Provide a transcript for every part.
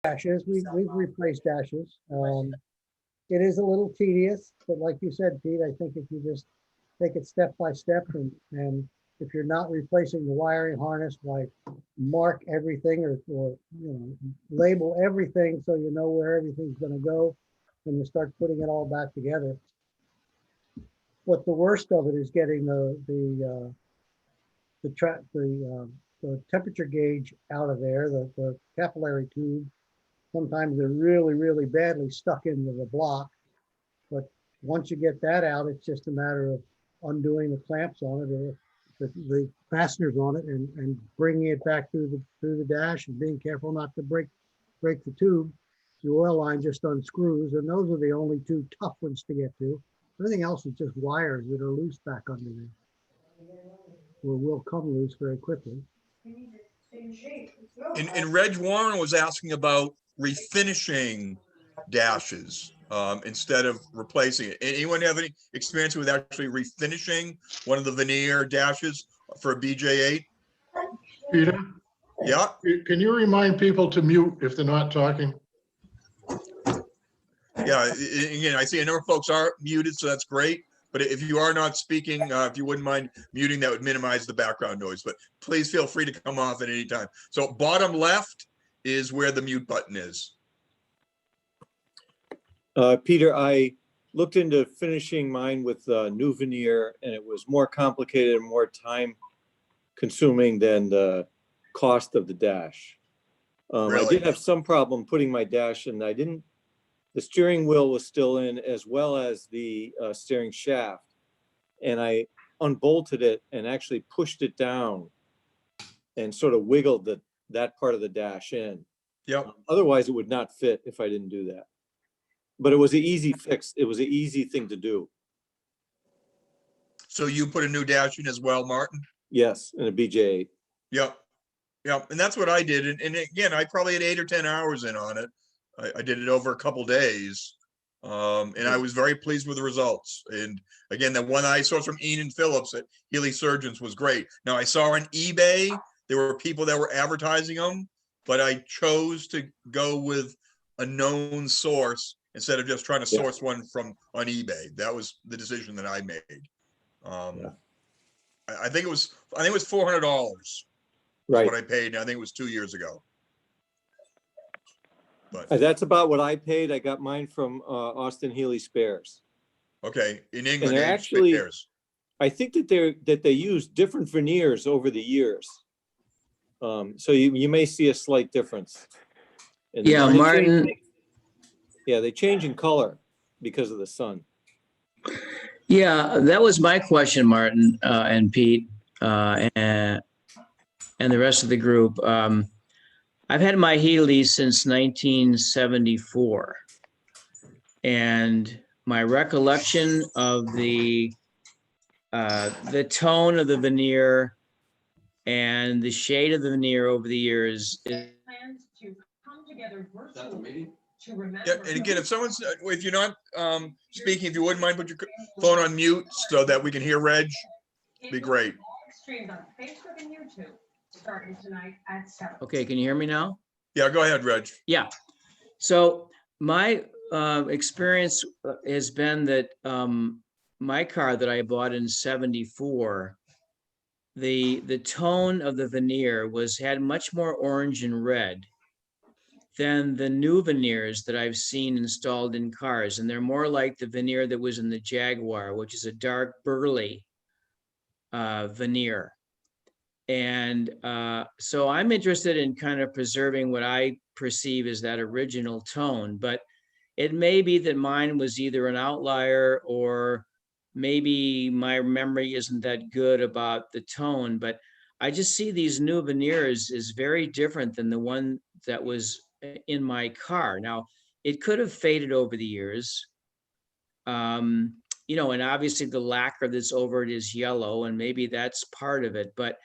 Dashes, we've replaced dashes. It is a little tedious, but like you said, Pete, I think if you just take it step by step and if you're not replacing the wiring harness, like mark everything or label everything so you know where everything's going to go when you start putting it all back together. But the worst of it is getting the temperature gauge out of there, the capillary tube. Sometimes they're really, really badly stuck into the block. But once you get that out, it's just a matter of undoing the clamps on it or the fasteners on it and bringing it back through the dash and being careful not to break the tube. The oil line just unscrews, and those are the only two tough ones to get to. Everything else is just wires that are loose back under there, or will come loose very quickly. And Reg Warren was asking about refinishing dashes instead of replacing it. Anyone have any experience with actually refinishing one of the veneer dashes for a BJ8? Peter? Yeah. Can you remind people to mute if they're not talking? Yeah, again, I see a number of folks are muted, so that's great. But if you are not speaking, if you wouldn't mind muting, that would minimize the background noise. But please feel free to come off at any time. So bottom left is where the mute button is. Peter, I looked into finishing mine with new veneer, and it was more complicated and more time consuming than the cost of the dash. Really? I did have some problem putting my dash in. The steering wheel was still in, as well as the steering shaft. And I unbolted it and actually pushed it down and sort of wiggled that part of the dash in. Yep. Otherwise, it would not fit if I didn't do that. But it was an easy fix. It was an easy thing to do. So you put a new dash in as well, Martin? Yes, in a BJ8. Yep. Yep. And that's what I did. And again, I probably had 8 or 10 hours in on it. I did it over a couple days. And I was very pleased with the results. And again, the one I saw from Ian Phillips at Healey Surgeons was great. Now I saw on eBay, there were people that were advertising them, but I chose to go with a known source instead of just trying to source one from on eBay. That was the decision that I made. I think it was $400. Right. What I paid. And I think it was 2 years ago. But that's about what I paid. I got mine from Austin-Healey Spares. okay, in England, and they're actually, I think that they use different veneers over the years. So you may see a slight difference. Yeah, Martin. They change in color because of the sun. Yeah, that was my question, Martin and Pete and the rest of the group. I've had my Healey since 1974, and my recollection of the tone of the veneer and the shade of the veneer over the years is to come together virtually to remember. Yeah, and again, if you're not speaking, if you wouldn't mind, put your phone on mute so that we can hear Reg. Be great. Streamed on Facebook and YouTube starting tonight at 7. okay. Can you hear me now? Yeah, go ahead, Reg. Yeah. So my experience has been that my car that I bought in 74, the tone of the veneer had much more orange and red than the new veneers that I've seen installed in cars. And they're more like the veneer that was in the Jaguar, which is a dark burly veneer. And so I'm interested in kind of preserving what I perceive as that original tone, but it may be that mine was either an outlier or maybe my memory isn't that good about the tone, but I just see these new veneers is very different than the one that was in my car. Now, it could have faded over the years. And obviously the lacquer that's over it is yellow, and maybe that's part of it, but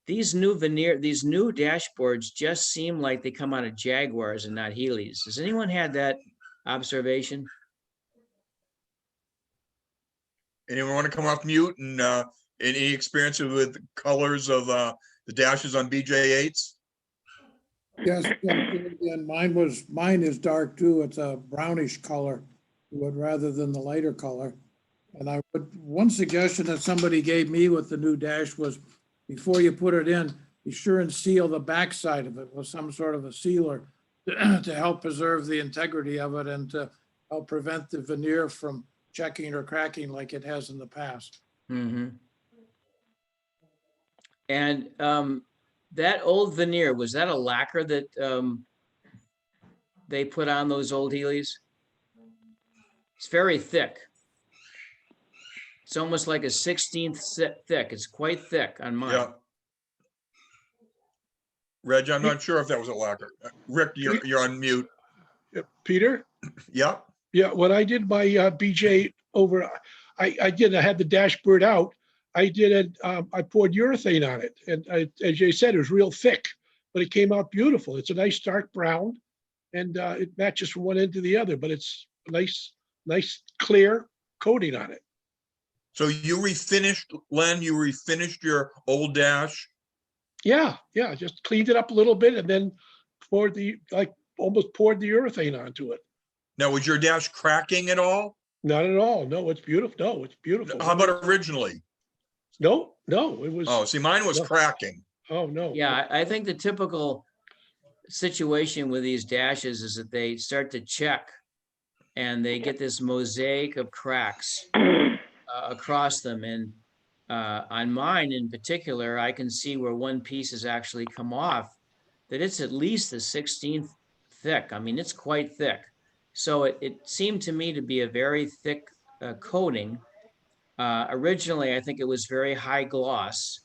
these new dashboards just seem like they come out of Jaguars and not Healeys. Has anyone had that observation? Anyone want to come off mute and any experience with colors of the dashes on BJ8s? Yes, and mine is dark too. It's a brownish color, rather than the lighter color. And one suggestion that somebody gave me with the new dash was, before you put it in, be sure and seal the backside of it with some sort of a sealer to help preserve the integrity of it and to help prevent the veneer from checking or cracking like it has in the past. Mhm. And that old veneer, was that a lacquer that they put on those old Healeys? It's very thick. It's almost like a 16th thick. It's quite thick on mine. Yeah. Reg, I'm not sure if that was a lacquer. Rick, you're on mute. Peter? Yeah. Yeah, when I did my BJ over, I had the dashboard out. I poured urethane on it. And as Jay said, it was real thick, but it came out beautiful. It's a nice dark brown and it matches from one end to the other, but it's a nice clear coating on it. So you refinished, Len, you refinished your old dash? Yeah, just cleaned it up a little bit and then almost poured the urethane onto it. Now, was your dash cracking at all? Not at all. No, it's beautiful. No, it's beautiful. How about originally? No, it was. Oh, see, mine was No. cracking. Oh, no. Yeah, I think the typical situation with these dashes is that they start to check and they get this mosaic of cracks across them. And on mine in particular, I can see where one piece has actually come off, that it's at least the 16th thick. I mean, it's quite thick. So it seemed to me to be a very thick coating. Originally, I think it was very high gloss,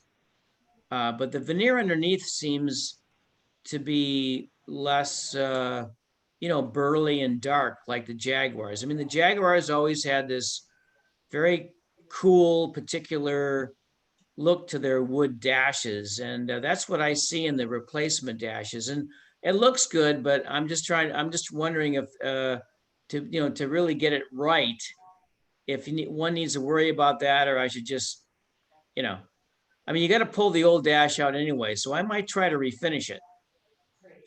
but the veneer underneath seems to be less, burly and dark like the Jaguars. I mean, the Jaguars always had this very cool, particular look to their wood dashes, and that's what I see in the replacement dashes. And it looks good, but I'm just wondering if to really get it right, if one needs to worry about that, or I should just, I mean, you got to pull the old dash out anyway, so I might try to refinish it.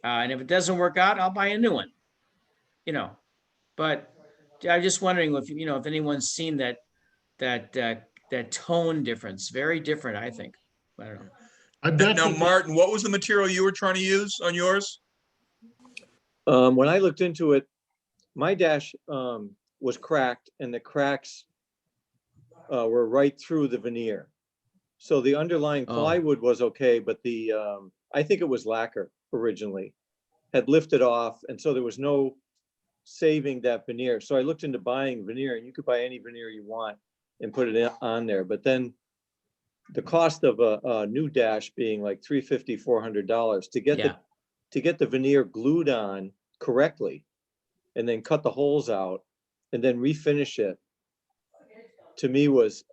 And if it doesn't work out, I'll buy a new one, but I'm just wondering if anyone's seen that tone difference. Very different, I think. I don't know. I bet Now, you- Martin, what was the material you were trying to use on yours? When I looked into it, my dash was cracked and the cracks were right through the veneer. So the underlying plywood was okay, but I think it was lacquer originally, had lifted off. And so there was no saving that veneer. So I looked into buying veneer, and you could buy any veneer you want and put it on there. But then the cost of a new dash being like $350, $400 to get the veneer glued on correctly, and then cut the holes out and then refinish it, to me was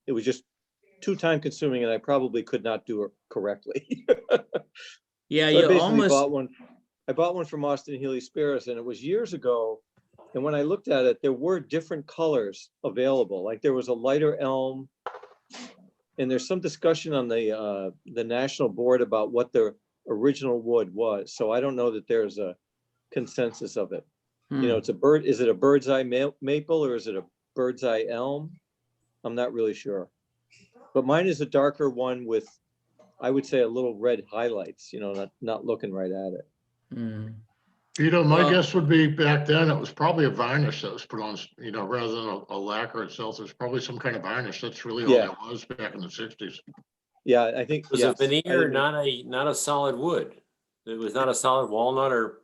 it was just too time consuming, and I probably could not do it correctly. Yeah, So I you basically almost. I bought one from Austin-Healey Spares, and it was years ago. And when I looked at it, there were different colors available. Like there was a lighter elm, and there's some discussion on the national board about what the original wood was. So I don't know that there's a consensus of it. It's is it a bird's eye maple or is it a bird's eye elm? I'm not really sure. But mine is a darker one with, I would say, a little red highlights, not looking right at it. My Well- guess would be back then, it was probably a varnish that was put on, rather than a lacquer itself. There's probably some kind of varnish. That's really all Yeah. that was back in the 60s. Yeah, I think. It was yes, a veneer, I- not a solid wood. It was not a solid walnut, or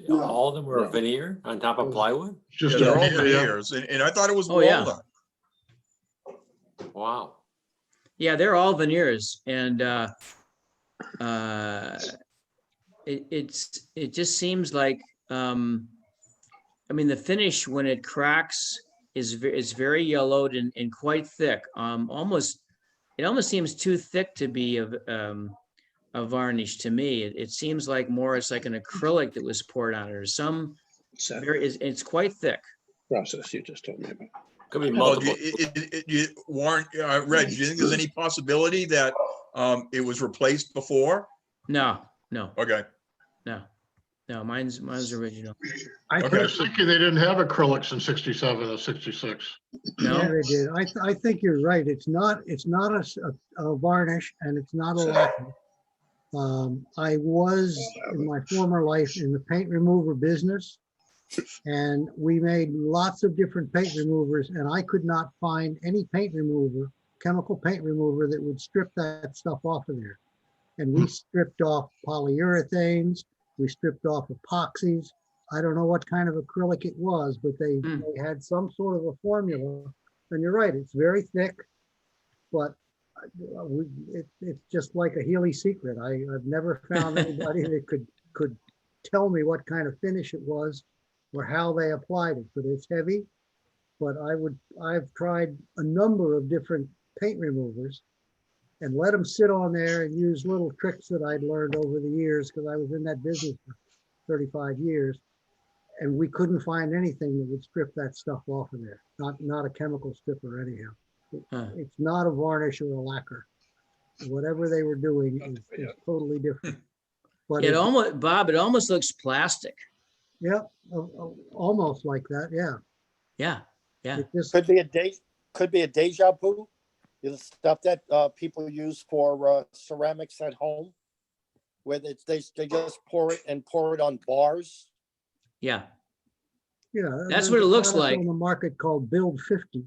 all of them were a No. veneer on top of plywood? It's just Yeah, a they're all veneer, yeah. veneers, and I thought it was Oh, yeah. walnut. Wow. Yeah, they're all veneers, and it just seems like the finish when it cracks is very yellowed and quite thick. It almost seems too thick to be a varnish to me. It seems like it's like an acrylic that was poured on it, or some. It's quite thick. Process you just told me about. Could be Well, multiple. Warren, Reg, do you think there's any possibility that it was replaced before? No, No, Okay, no, mine's original. I Okay. I think, was thinking they didn't have acrylics in 67 or 66. yeah, No, they did. I think you're right. It's not a varnish and it's not a lacquer. I was in my former life in the paint remover business. And we made lots of different paint removers and I could not find any paint remover, chemical paint remover that would strip that stuff off of there. And we stripped off polyurethanes, we stripped off epoxies. I don't know what kind of acrylic it was, but they had some sort of a formula. And you're right, it's very thick, but it's just like a Healey secret. I've never found anybody that could tell me what kind of finish it was or how they applied it, but it's heavy. But I've tried a number of different paint removers and let them sit on there and use little tricks that I'd learned over the years because I was in that business for 35 years. And we couldn't find anything that would strip that stuff off of there. Not a chemical stripper anyhow. It's not a varnish or a lacquer. Whatever they were doing is totally different. But it almost, Bob, it almost looks plastic. yeah, almost like that. Yeah. Yeah, yeah. It just, Could be a deja vu. The stuff that people use for ceramics at home, where they just pour it on bars. Yeah, yeah. That's there's what it a looks product like. on the market called Build 50,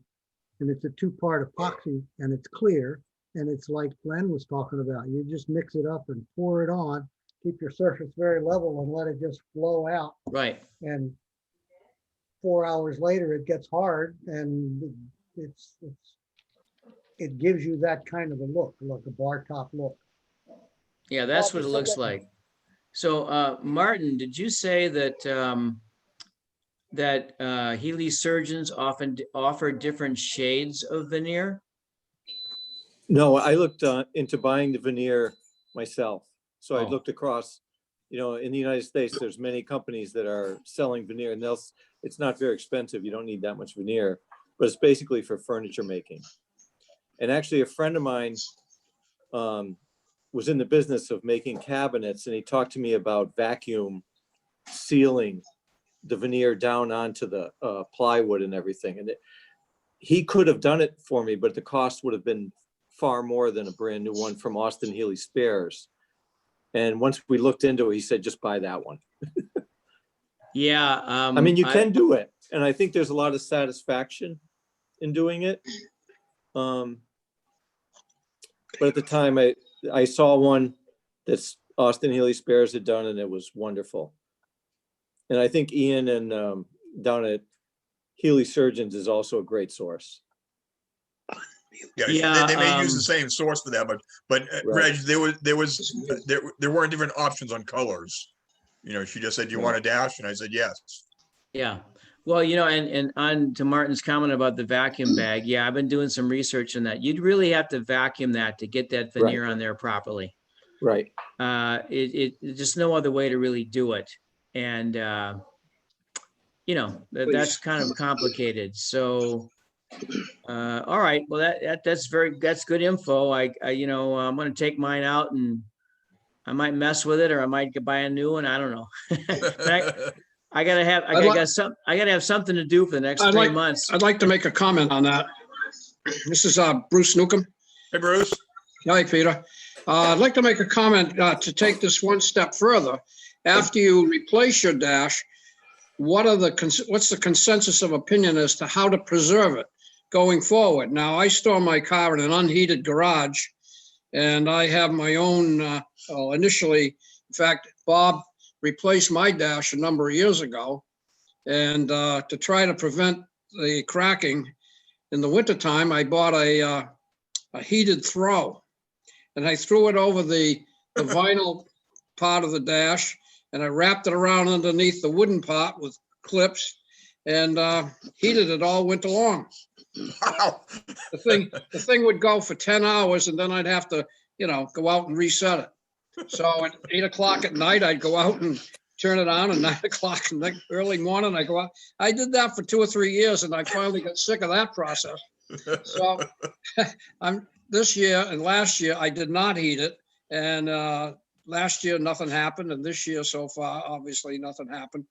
and it's a 2-part epoxy, and it's clear, and it's like Glenn was talking about. You just mix it up and pour it on, keep your surface very level, and let it just flow out. right. And 4 hours later, it gets hard, and it gives you that kind of a look, like a bar top look. Yeah, that's what it looks like. So, Martin, did you say that Healey surgeons often offer different shades of veneer? No, I looked into buying the veneer myself. So I Oh. looked across, in the United States, there's many companies that are selling veneer and it's not very expensive. You don't need that much veneer, but it's basically for furniture making. And actually a friend of mine was in the business of making cabinets and he talked to me about vacuum sealing the veneer down onto the plywood and everything. And he could have done it for me, but the cost would have been far more than a brand new one from Austin-Healey Spares. And once we looked into it, he said, just buy that one. Yeah. I mean, you can do it. And I think there's a lot of satisfaction in doing it. But at the time I saw one that's Austin-Healey Spares had done and it was wonderful. And I think Ian and down at Healey Surgeons is also a great source. yeah, they may use the same source for that, but Right. Reg, there weren't different options on colors. She just said, "Do you want a dash?" And I said, "Yes." Yeah. Well, and on to Martin's comment about the vacuum bag. Yeah, I've been doing some research on that. You'd really have to vacuum that to get that veneer on there properly. Right. It's just no other way to really do it. And, that's kind of complicated. So, all right. Well, that's good info. I'm going to take mine out and I might mess with it or I might buy a new one. I don't know. But I gotta have something to do for the next 3 months. I'd like to make a comment on that. This is Bruce Newcomb. Hey, Bruce. Hi, Peter. I'd like to make a comment to take this one step further. After you replace your dash, what's the consensus of opinion as to how to preserve it going forward? Now, I store my car in an unheated garage, and I have my own. Initially, in fact, Bob replaced my dash a number of years ago, and to try to prevent the cracking in the wintertime, I bought a heated throw, and I threw it over the vinyl part of the dash, and I wrapped it around underneath the wooden part with clips, and heated it all winter long. Wow. The thing would go for 10 hours, and then I'd have to, go out and reset it. So at 8 o'clock at night, I'd go out and turn it on, and 9 o'clock in the early morning, I go out. I did that for 2 or 3 years, and I finally got sick of that process. So this year and last year, I did not heat it. And last year, nothing happened, and this year so far, obviously, nothing happened.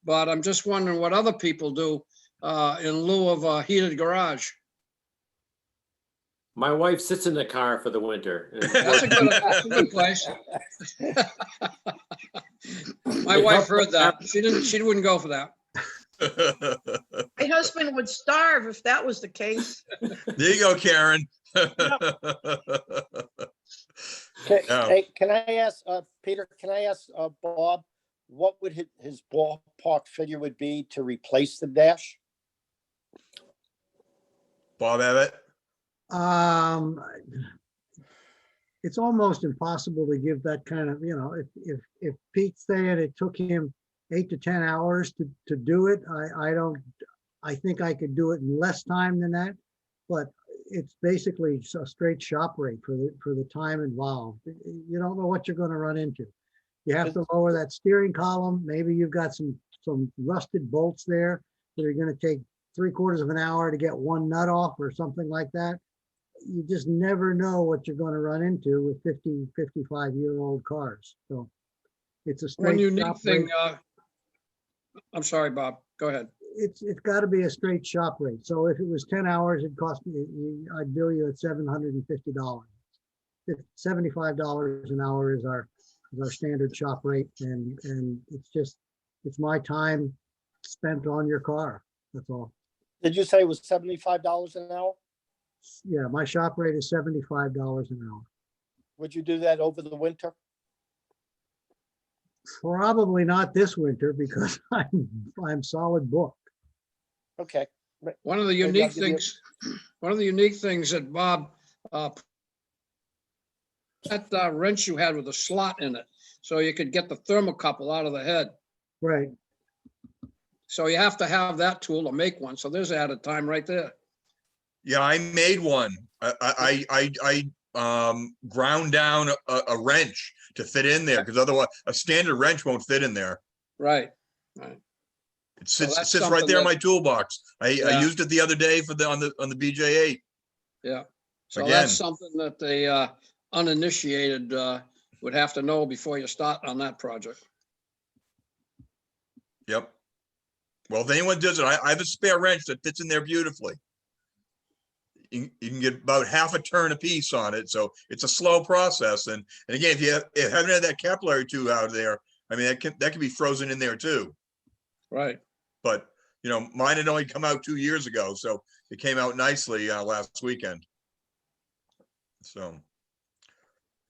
But I'm just wondering what other people do in lieu of a heated garage. My wife sits in the car for the winter. That's a good place. My wife heard that. She wouldn't go for that. My husband would starve if that was the case. There you go, Karen. Hey, can I ask, Peter, can I ask Bob, what would his ballpark figure would be to replace the dash? Bob Abbott? It's almost impossible to give that kind of, if Pete's saying it took him 8 to 10 hours to do it, I think I could do it in less time than that, but it's basically a straight shop rate for the time involved. You don't know what you're going to run into. You have to lower that steering column. Maybe you've got some rusted bolts there that are going to take 3/4 of an hour to get one nut off or something like that. You just never know what you're going to run into with 50, 55-year-old cars. So it's a One straight unique shop thing, rate. I'm sorry, Bob, go ahead. It's got to be a straight shop rate. So if it was 10 hours, it'd cost me, I'd bill you at $750. $75 an hour is our standard shop rate. And it's my time spent on your car. That's all. Did you say it was $75 an hour? Yeah, my shop rate is $75 an hour. Would you do that over the winter? Probably not this winter because I'm solid booked. Okay. One of the unique things that Bob, that wrench you had with a slot in it, so you could get the thermocouple out of the head. Right. So you have to have that tool to make one. So there's added time right there. Yeah, I made one. I ground down a wrench to fit in there because otherwise a standard wrench won't fit in there. Right. It sits right there in my toolbox. I used it the other day on the BJ8. Yeah. So Again. that's something that the uninitiated would have to know before you start on that project. Yep. Well, if anyone does it, I have a spare wrench that fits in there beautifully. You can get about half a turn a piece on it. So it's a slow process. And again, if you haven't had that capillary tube out there, I mean, that can be frozen in there too. Right. But, mine had only come out 2 years ago. So it came out nicely last weekend. So,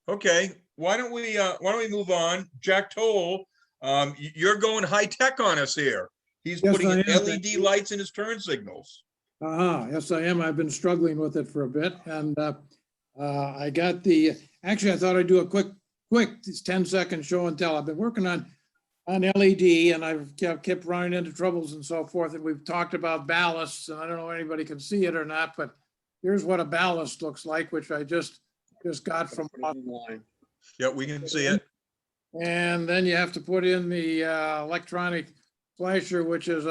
okay. Why don't we move on? Jack Toll, you're going high tech on us here. He's Yes, putting I in am. LED lights in his turn signals. Yes, I am. I've been struggling with it for a bit, and I got actually, I thought I'd do a quick 10-second show and tell. I've been working on LED, and I've kept running into troubles and so forth, and we've talked about ballasts, and I don't know if anybody can see it or not, but here's what a ballast looks like, which I just got from online. Yeah, we can see it. And then you have to put in the electronic flasher, which is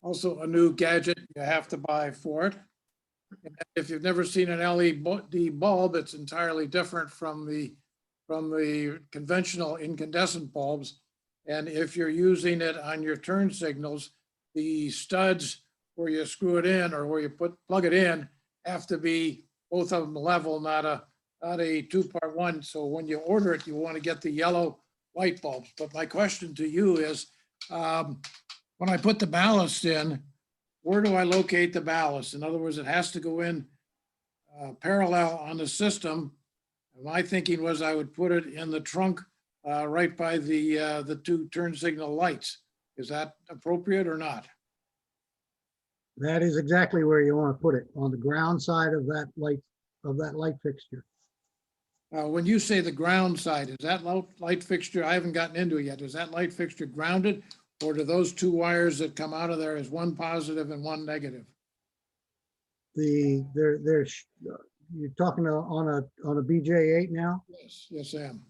also a new gadget you have to buy for it. And if you've never seen an LED bulb, it's entirely different from the conventional incandescent bulbs. And if you're using it on your turn signals, the studs where you screw it in or where you plug it in have to be both of them level, not a 2-part one. So when you order it, you want to get the yellow light bulbs. But my question to you is, when I put the ballast in, where do I locate the ballast? In other words, it has to go in parallel on the system. My thinking was I would put it in the trunk right by the 2 turn signal lights. Is that appropriate or not? That is exactly where you want to put it, on the ground side of that light fixture. When you say the ground side, is that light fixture, I haven't gotten into it yet, is that light fixture grounded? Or do those 2 wires that come out of there is one positive and one negative? You're talking on a BJ8 now? Yes, I am.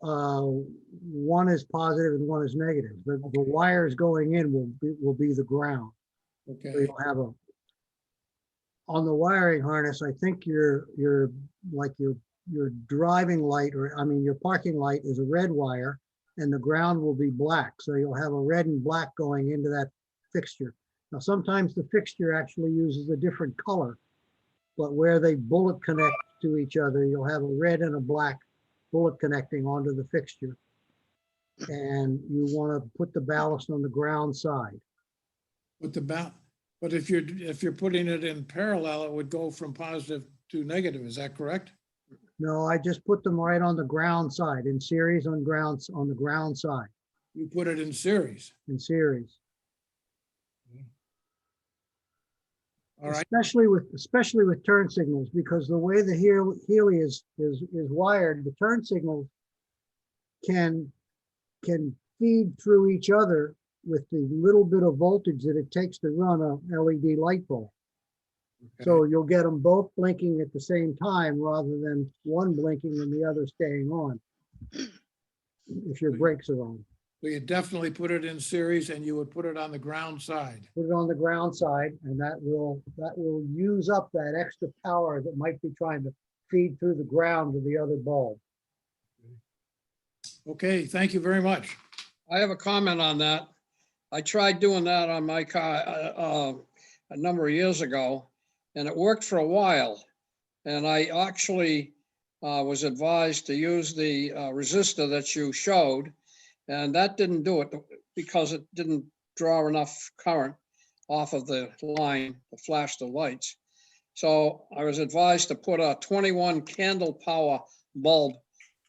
One is positive and one is negative. The wires going in will be the ground. Okay. So you'll have on the wiring harness, I think your your driving light, or I mean, your parking light is a red wire and the ground will be black. So you'll have a red and black going into that fixture. Now, sometimes the fixture actually uses a different color, but where they bullet connect to each other, you'll have a red and a black bullet connecting onto the fixture. And you want to put the ballast on the ground side. With but if you're putting it in parallel, it would go from positive to negative. Is that correct? No, I just put them right on the ground side, in series on the ground side, You put it in series. in series. All right. Especially with turn signals, because the way the Healey is wired, the turn signals can feed through each other with the little bit of voltage that it takes to run a LED light bulb. Okay. So you'll get them both blinking at the same time rather than one blinking and the other staying on, if your brakes are on. So you definitely put it in series, and you would put it on the ground side. Put it on the ground side, and that will use up that extra power that might be trying to feed through the ground to the other bulb. Okay, thank you very much. I have a comment on that. I tried doing that on my car a number of years ago, and it worked for a while. And I actually was advised to use the resistor that you showed, and that didn't do it because it didn't draw enough current off of the line to flash the lights. So I was advised to put a 21 candle power bulb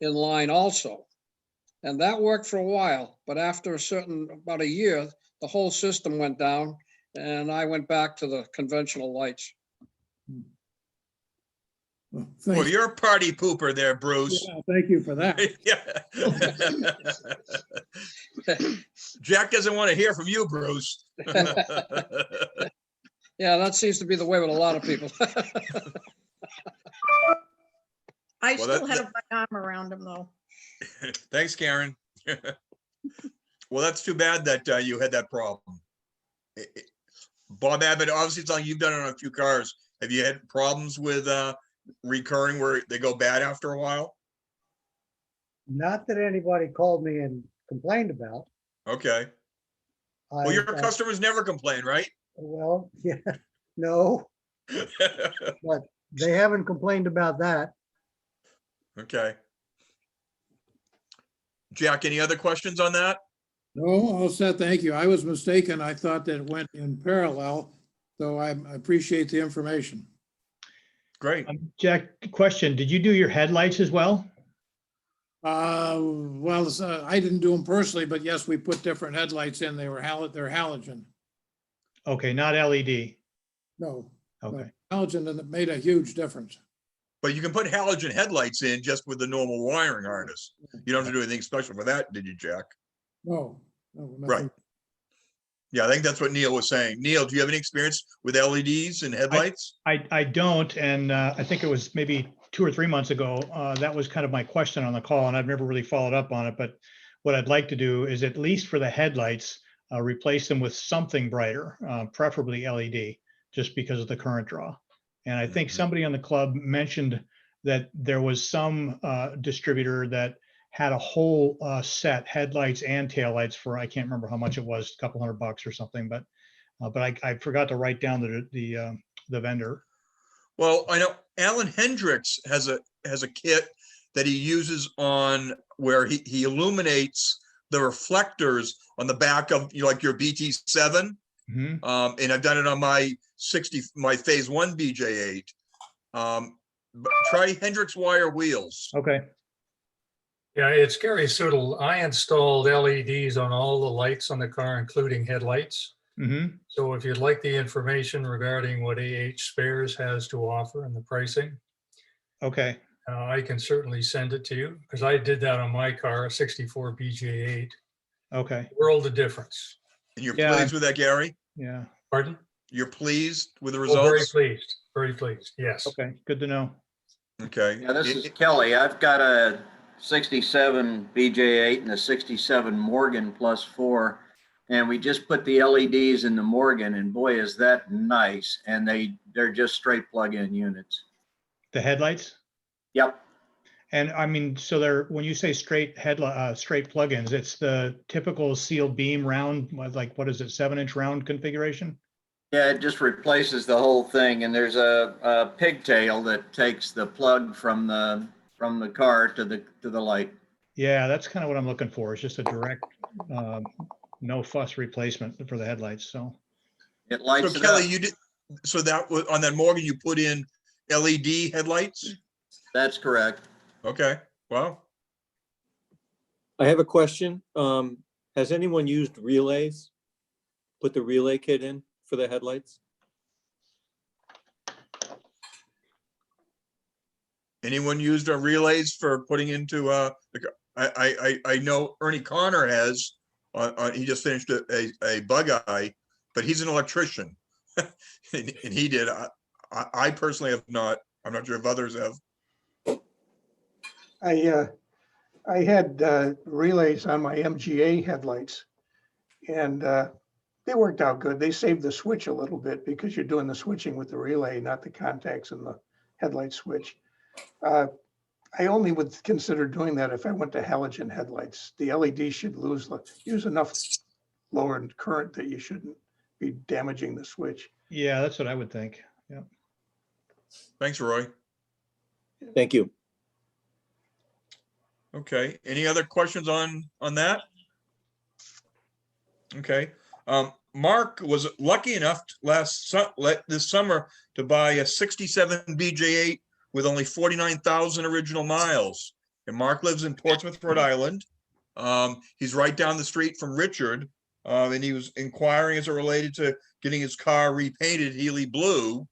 in line also. And that worked for a while, but after about a year, the whole system went down and I went back to the conventional lights. Well, Well, you're a party pooper there, Bruce. yeah, thank you for that. Yeah. Jack doesn't want to hear from you, Bruce. Yeah, that seems to be the way with a lot of people. I Well, still have my arm around him though. Thanks, Karen. Well, that's too bad that you had that problem. Bob Abbott, obviously it's like you've done it on a few cars. Have you had problems with recurring where they go bad after a while? Not that anybody called me and complained about. Okay. Well, your customers never complain, right? Well, yeah, no, but they haven't complained about that. Okay. Jack, any other questions on that? No, all set, thank you. I was mistaken. I thought that it went in parallel, so I appreciate the information. Great. Jack, question, did you do your headlights as well? Well, I didn't do them personally, but yes, we put different headlights in. They're halogen. Okay, not LED. No. Okay. Halogen, and it made a huge difference. But you can put halogen headlights in just with the normal wiring harness. You don't have to do anything special for that, did you, Jack? No, nothing. Right. Yeah, I think that's what Neil was saying. Neil, do you have any experience with LEDs and headlights? I don't, and I think it was maybe 2 or 3 months ago. That was kind of my question on the call, and I've never really followed up on it. But what I'd like to do is, at least for the headlights, replace them with something brighter, preferably LED, just because of the current draw. And I think somebody on the club mentioned that there was some distributor that had a whole set, headlights and taillights, for, I can't remember how much it was, a couple $100 or something, but I forgot to write down the vendor. Well, I know Alan Hendricks has a kit that he uses on where he illuminates the reflectors on the back of like your BT7. Mm-hmm. And I've done it on my phase 1 BJ8. But try Hendricks wire wheels. Okay. Yeah, it's Gary Soodle. I installed LEDs on all the lights on the car, including headlights. Mm-hmm. So if you'd like the information regarding what Spares has to offer and the pricing, okay, I can certainly send it to you, because I did that on my car, a 64 BJ8. Okay. World of difference. And you're pleased with that, Gary? Yeah. Pardon? You're pleased with the Oh, results? very pleased. Very pleased. Yes. Okay. Good to know. Okay. Yeah, this is Kelly. I've got a 67 BJ8 and a 67 Morgan +4, and we just put the LEDs in the Morgan, and boy, is that nice. And they're just straight plug-in units. The headlights? Yep. And I mean, so they're, when you say straight straight plugins, it's the typical sealed beam round, like, what is it, 7-inch round configuration? Yeah, it just replaces the whole thing, and there's a pigtail that takes the plug from the car to the light. Yeah, that's kind of what I'm looking for. It's just a direct, no fuss replacement for the headlights, so. It lights So it Kelly, up. you did, so that was on that Morgan, you put in LED headlights? That's correct. Okay, wow. I have a question. Has anyone used relays? Put the relay kit in for the headlights? Anyone used our relays for putting into, I know Ernie Connor has, he just finished a Bugeye, but he's an electrician. And he did. I personally have not. I'm not sure if others have. I had relays on my MGA headlights, and they worked out good. They saved the switch a little bit because you're doing the switching with the relay, not the contacts in the headlight switch. I only would consider doing that if I went to halogen headlights. The LED should use enough lower current that you shouldn't be damaging the switch. Yeah, that's what I would think. Yeah. Thanks, Roy. Thank you. Okay, any other questions on that? Okay, Mark was lucky enough this summer to buy a 67 BJ8 with only 49,000 original miles. And Mark lives in Portsmouth, Rhode Island. He's right down the street from Richard, and he was inquiring as it related to getting his car repainted Healey Blue.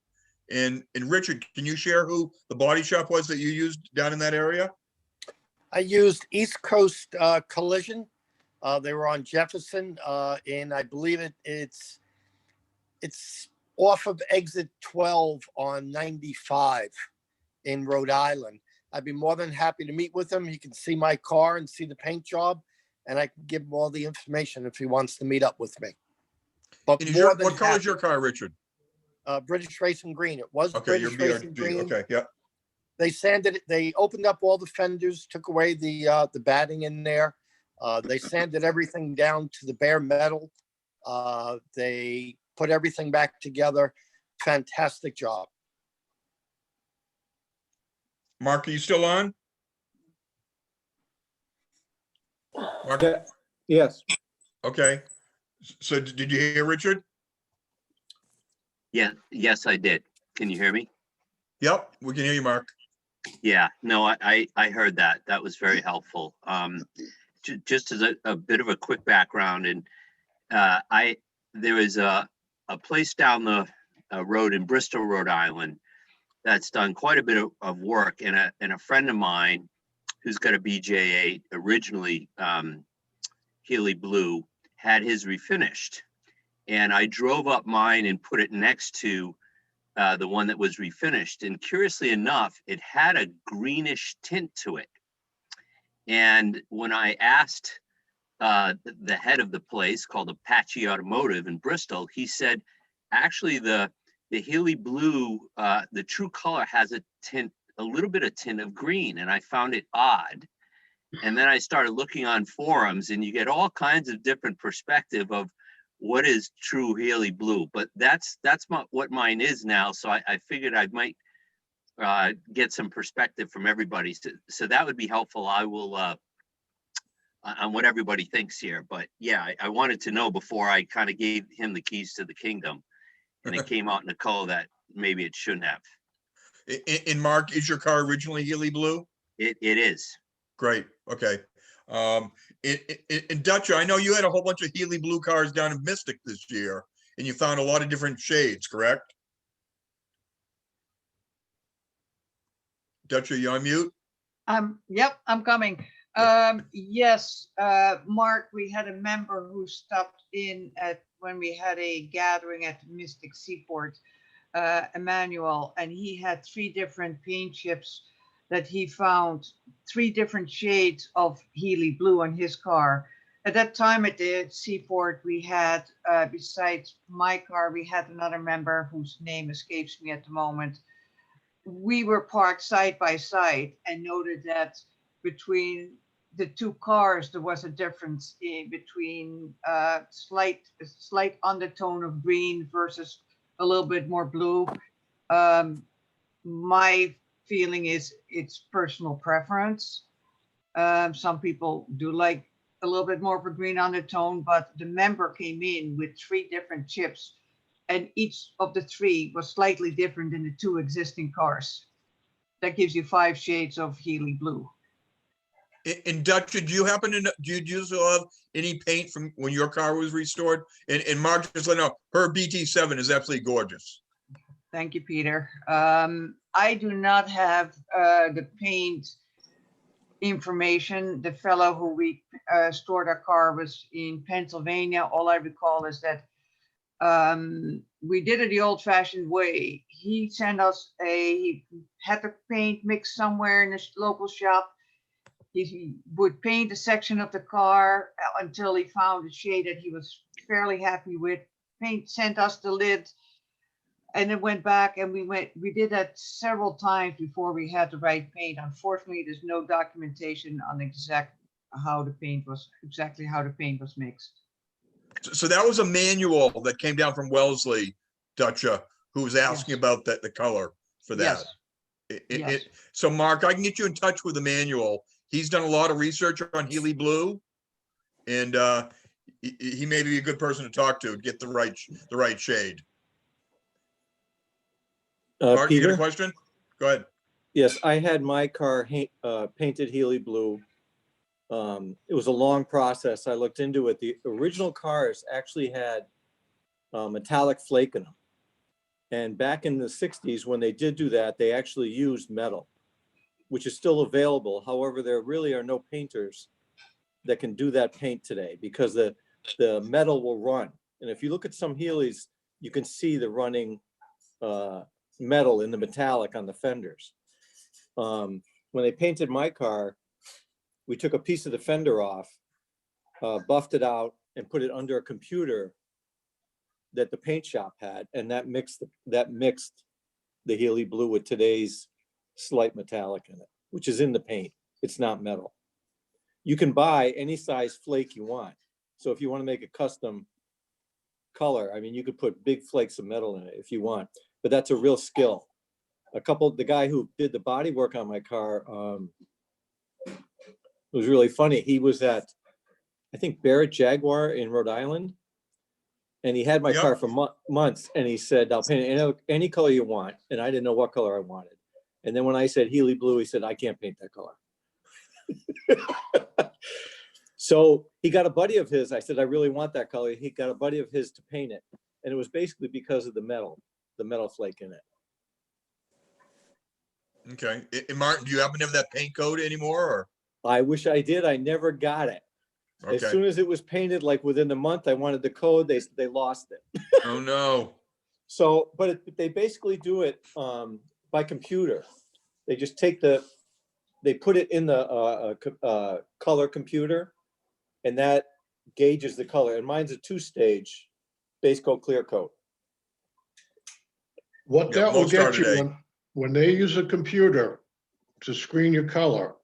And Richard, can you share who the body shop was that you used down in that area? I used East Coast Collision. They were on Jefferson, and I believe it's off of exit 12 on 95 in Rhode Island. I'd be more than happy to meet with him. He can see my car and see the paint job, and I can give him all the information if he wants to meet up with me. But what color is your car, Richard? British Racing Green. It was Okay, British your Racing BRG. Green. Okay, yeah. They sanded it. They opened up all the fenders, took away the batting in there. They sanded everything down to the bare metal. They put everything back together. Fantastic job. Mark, are you still on? Mark? Yes. Okay. So did you hear Richard? Yeah, yes, I did. Can you hear me? Yep, we can hear you, Mark. Yeah, no, I heard that. That was very helpful. Just as a bit of a quick background, and there is a place down the road in Bristol, Rhode Island, that's done quite a bit of work, and a friend of mine who's got a BJ8, originally Healey Blue, had his refinished, and I drove up mine and put it next to the one that was refinished, and curiously enough, it had a greenish tint to it. And when I asked the head of the place, called Apache Automotive in Bristol, he said, actually the Healey Blue, the true color has a little bit of tint of green, and I found it odd. And then I started looking on forums, and you get all kinds of different perspective of what is true Healey Blue, but that's what mine is now. So I figured I might get some perspective from everybody. So that would be helpful. I will on what everybody thinks here. But yeah, I wanted to know before I kind of gave him the keys to the kingdom, and it came out in a color that maybe it shouldn't have. In Mark, is your car originally Healey Blue? It is. Great. Okay. In Dutch, I know you had a whole bunch of Healey Blue cars down in Mystic this year, and you found a lot of different shades, correct? Dutch, are you on mute? Yep, I'm coming. Yes, Mark, we had a member who stopped in when we had a gathering at Mystic Seaport, Emmanuel, and he had 3 different paint chips that he found, 3 different shades of Healey Blue on his car. At that time at the Seaport, we had, besides my car, we had another member whose name escapes me at the moment. we were parked side by side and noted that between the two cars, there was a difference in between slight undertone of green versus a little bit more blue. My feeling is it's personal preference. Some people do like a little bit more of a green undertone, but the member came in with 3 different chips, and each of the 3 was slightly different than the 2 existing cars. That gives you 5 shades of Healey Blue. And Dutch, do you happen to know, do you still have any paint from when your car was restored? And Mark, just let me know, her BT7 is absolutely gorgeous. Thank you, Peter. I do not have the paint information. The fellow who we stored our car was in Pennsylvania. All I recall is that we did it the old-fashioned way. He sent us he had the paint mixed somewhere in the local shop. He would paint a section of the car until he found a shade that he was fairly happy with. Paint sent us the lid, and it went back, and we did that several times before we had the right paint. Unfortunately, there's no documentation on exactly how the paint was mixed. So that was a manual that came down from Wellesley, Dutcha, who was asking about the color for that. Yes. So Mark, I can get you in touch with the manual. He's done a lot of research on Healey Blue, and he may be a good person to talk to get the right shade. Mark, you got a question? Go ahead. Yes, I had my car painted Healey Blue. It was a long process. I looked into it. The original cars actually had metallic flake in them. And back in the 60s, when they did do that, they actually used metal, which is still available. However, there really are no painters that can do that paint today because the metal will run. And if you look at some Healeys, you can see the running metal in the metallic on the fenders. When they painted my car, we took a piece of the fender off, buffed it out, and put it under a computer that the paint shop had, and that mixed the Healey Blue with today's slight metallic in it, which is in the paint. It's not metal. You can buy any size flake you want. So if you want to make a custom color, I mean, you could put big flakes of metal in it if you want, but that's a real skill. The guy who did the body work on my car, it was really funny. He was at, I think, Barrett Jaguar in Rhode Island. And he had my car for months, and he said, I'll paint it any color you want. And I didn't know what color I wanted. And then when I said Healey Blue, he said, I can't paint that color. So he got a buddy of his. I said, I really want that color. He got a buddy of his to paint it. And it was basically because of the metal flake in it. Okay. And Martin, do you happen to have that paint code anymore? Or? I wish I did. I never got it. Okay. As soon as it was painted, like within a month, I wanted the code. They lost it. Oh no! So, but they basically do it by computer. They just take they put it in the color computer, and that gauges the color. And mine's a 2-stage base coat, clear coat. What that will get you when they use a computer to screen your color.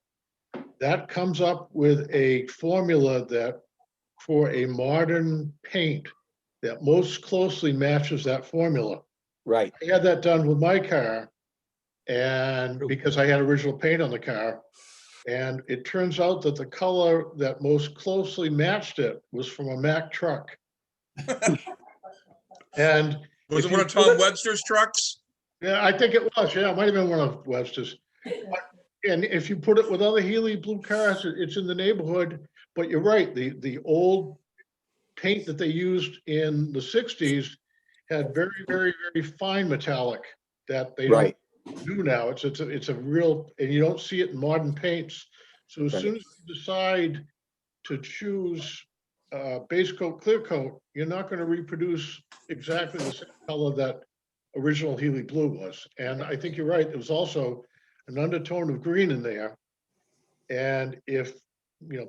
That comes up with a formula that for a modern paint that most closely matches that formula. Right. I had that done with my car, and because I had original paint on the car, and it turns out that the color that most closely matched it was from a Mack truck. And was it one of Tom Webster's trucks? Yeah, I think it was. Yeah, it might have been one of Webster's. And if you put it with other Healey Blue cars, it's in the neighborhood. But you're right, the old paint that they used in the 60s had very, very, very fine metallic that they don't do now. It's a real, and you don't see it in modern paints. So as soon as you decide to choose base coat, clear coat, you're not going to reproduce exactly the same color that original Healey Blue was. And I think you're right. There was also an undertone of green in there. And if,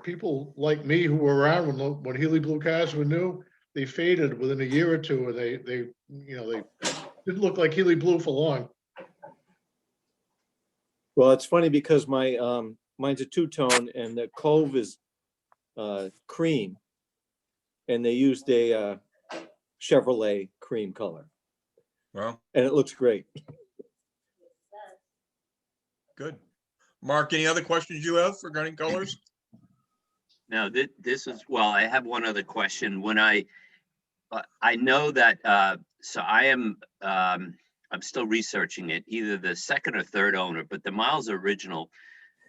people like me who were around when Healey Blue cars were new, they faded within a year or two, and they didn't look like Healey Blue for long. Well, it's funny because my, mine's a two-tone and the Cove is cream. And they used a Chevrolet cream color Well, and it looks great. good. Mark, any other questions you have regarding colors? No, this is, well, I have one other question. When I know that, so I am, I'm still researching it, either the second or third owner, but the Miles original,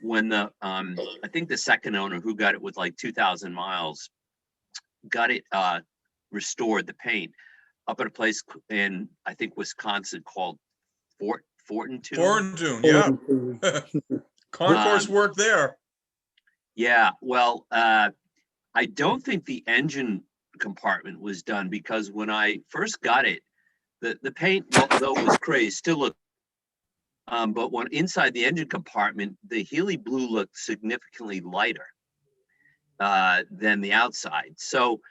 when the, I think the second owner who got it with like 2,000 miles, got it restored, the paint, up at a place in, I think, Wisconsin called Fortentune. Fortentune, yeah. Concourse work there. Yeah, well, I don't think the engine compartment was done because when I first got it, the paint, though it was crazy, still looked, but when inside the engine compartment, the Healey Blue looked significantly lighter than the outside. So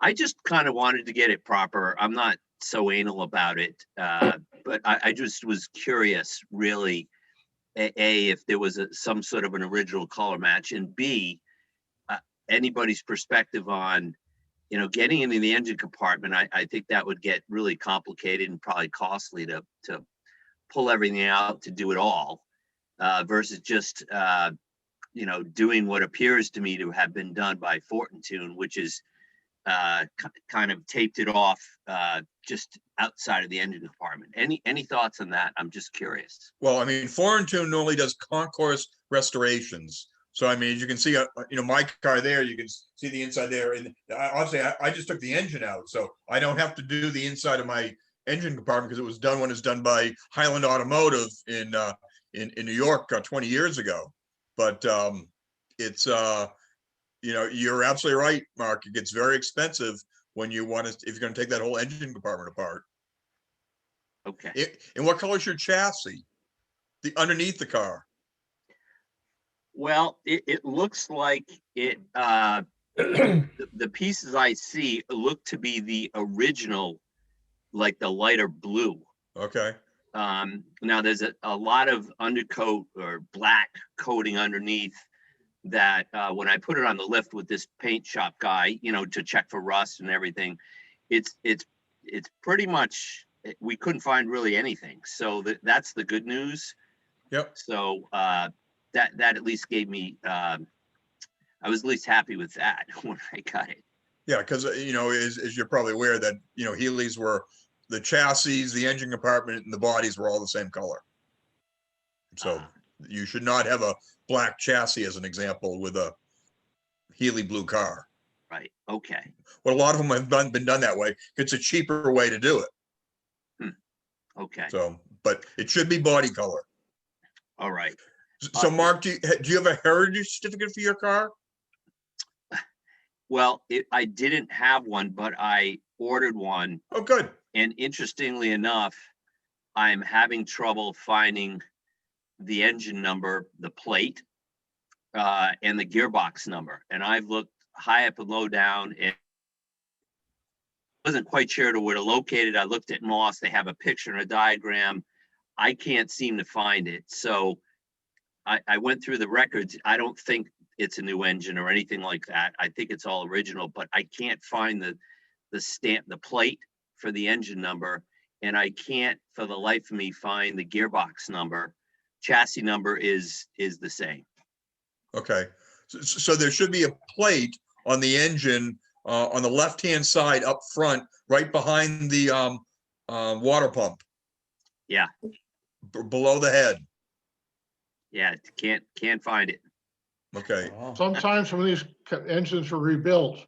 I just kind of wanted to get it proper. I'm not so anal about it, but I just was curious, really, A, if there was some sort of an original color match, and B, anybody's perspective on, you know, getting into the engine compartment. I think that would get really complicated and probably costly to pull everything out to do it all, versus just, you know, doing what appears to me to have been done by Fortentune, which is kind of taped it off just outside of the engine compartment. Any thoughts on that? I'm just curious. Well, I mean, Fortentune normally does concourse restorations. So, I mean, as you can see, you know, my car there, you can see the inside there. And honestly, I just took the engine out. So I don't have to do the inside of my engine compartment because it was done when it's done by Highland Automotive in New York 20 years ago. But it's, you know, you're absolutely right, Mark. It gets very expensive when you want to, if you're going to take that whole engine compartment apart. Okay. And what color is your chassis? The underneath the car? Well, it looks like it, the pieces I see look to be the original, like the lighter blue. Okay. Now there's a lot of undercoat or black coating underneath that when I put it on the lift with this paint shop guy, you know, to check for rust and everything, it's pretty much, we couldn't find really anything. So that's the good news. Yep. So that at least gave me, I was at least happy with that when I got it. Yeah, because, you know, as you're probably aware that, you know, Healey's were the chassis, the engine compartment, and the bodies were all the same color. So you should not have a black chassis as an example with a Healey Blue car. Right. Okay. Well, a lot of them have been done that way. It's a cheaper way to do it. Okay. So, but it should be body color. All right. So, Mark, do you have a heritage certificate for your car? Well, I didn't have one, but I ordered one. Oh, good. And interestingly enough, I'm having trouble finding the engine number, the plate, and the gearbox number. And I've looked high up and low down and wasn't quite sure where to locate it. I looked at Moss. They have a picture and a diagram. I can't seem to find it. So I went through the records. I don't think it's a new engine or anything like that. I think it's all original, but I can't find the stamp, the plate for the engine number. And I can't for the life of me find the gearbox number. Chassis number is the same. Okay. So there should be a plate on the engine on the left-hand side up front, right behind the water pump. Yeah. Below the head. Yeah, can't find it. Okay. Sometimes when these engines were rebuilt,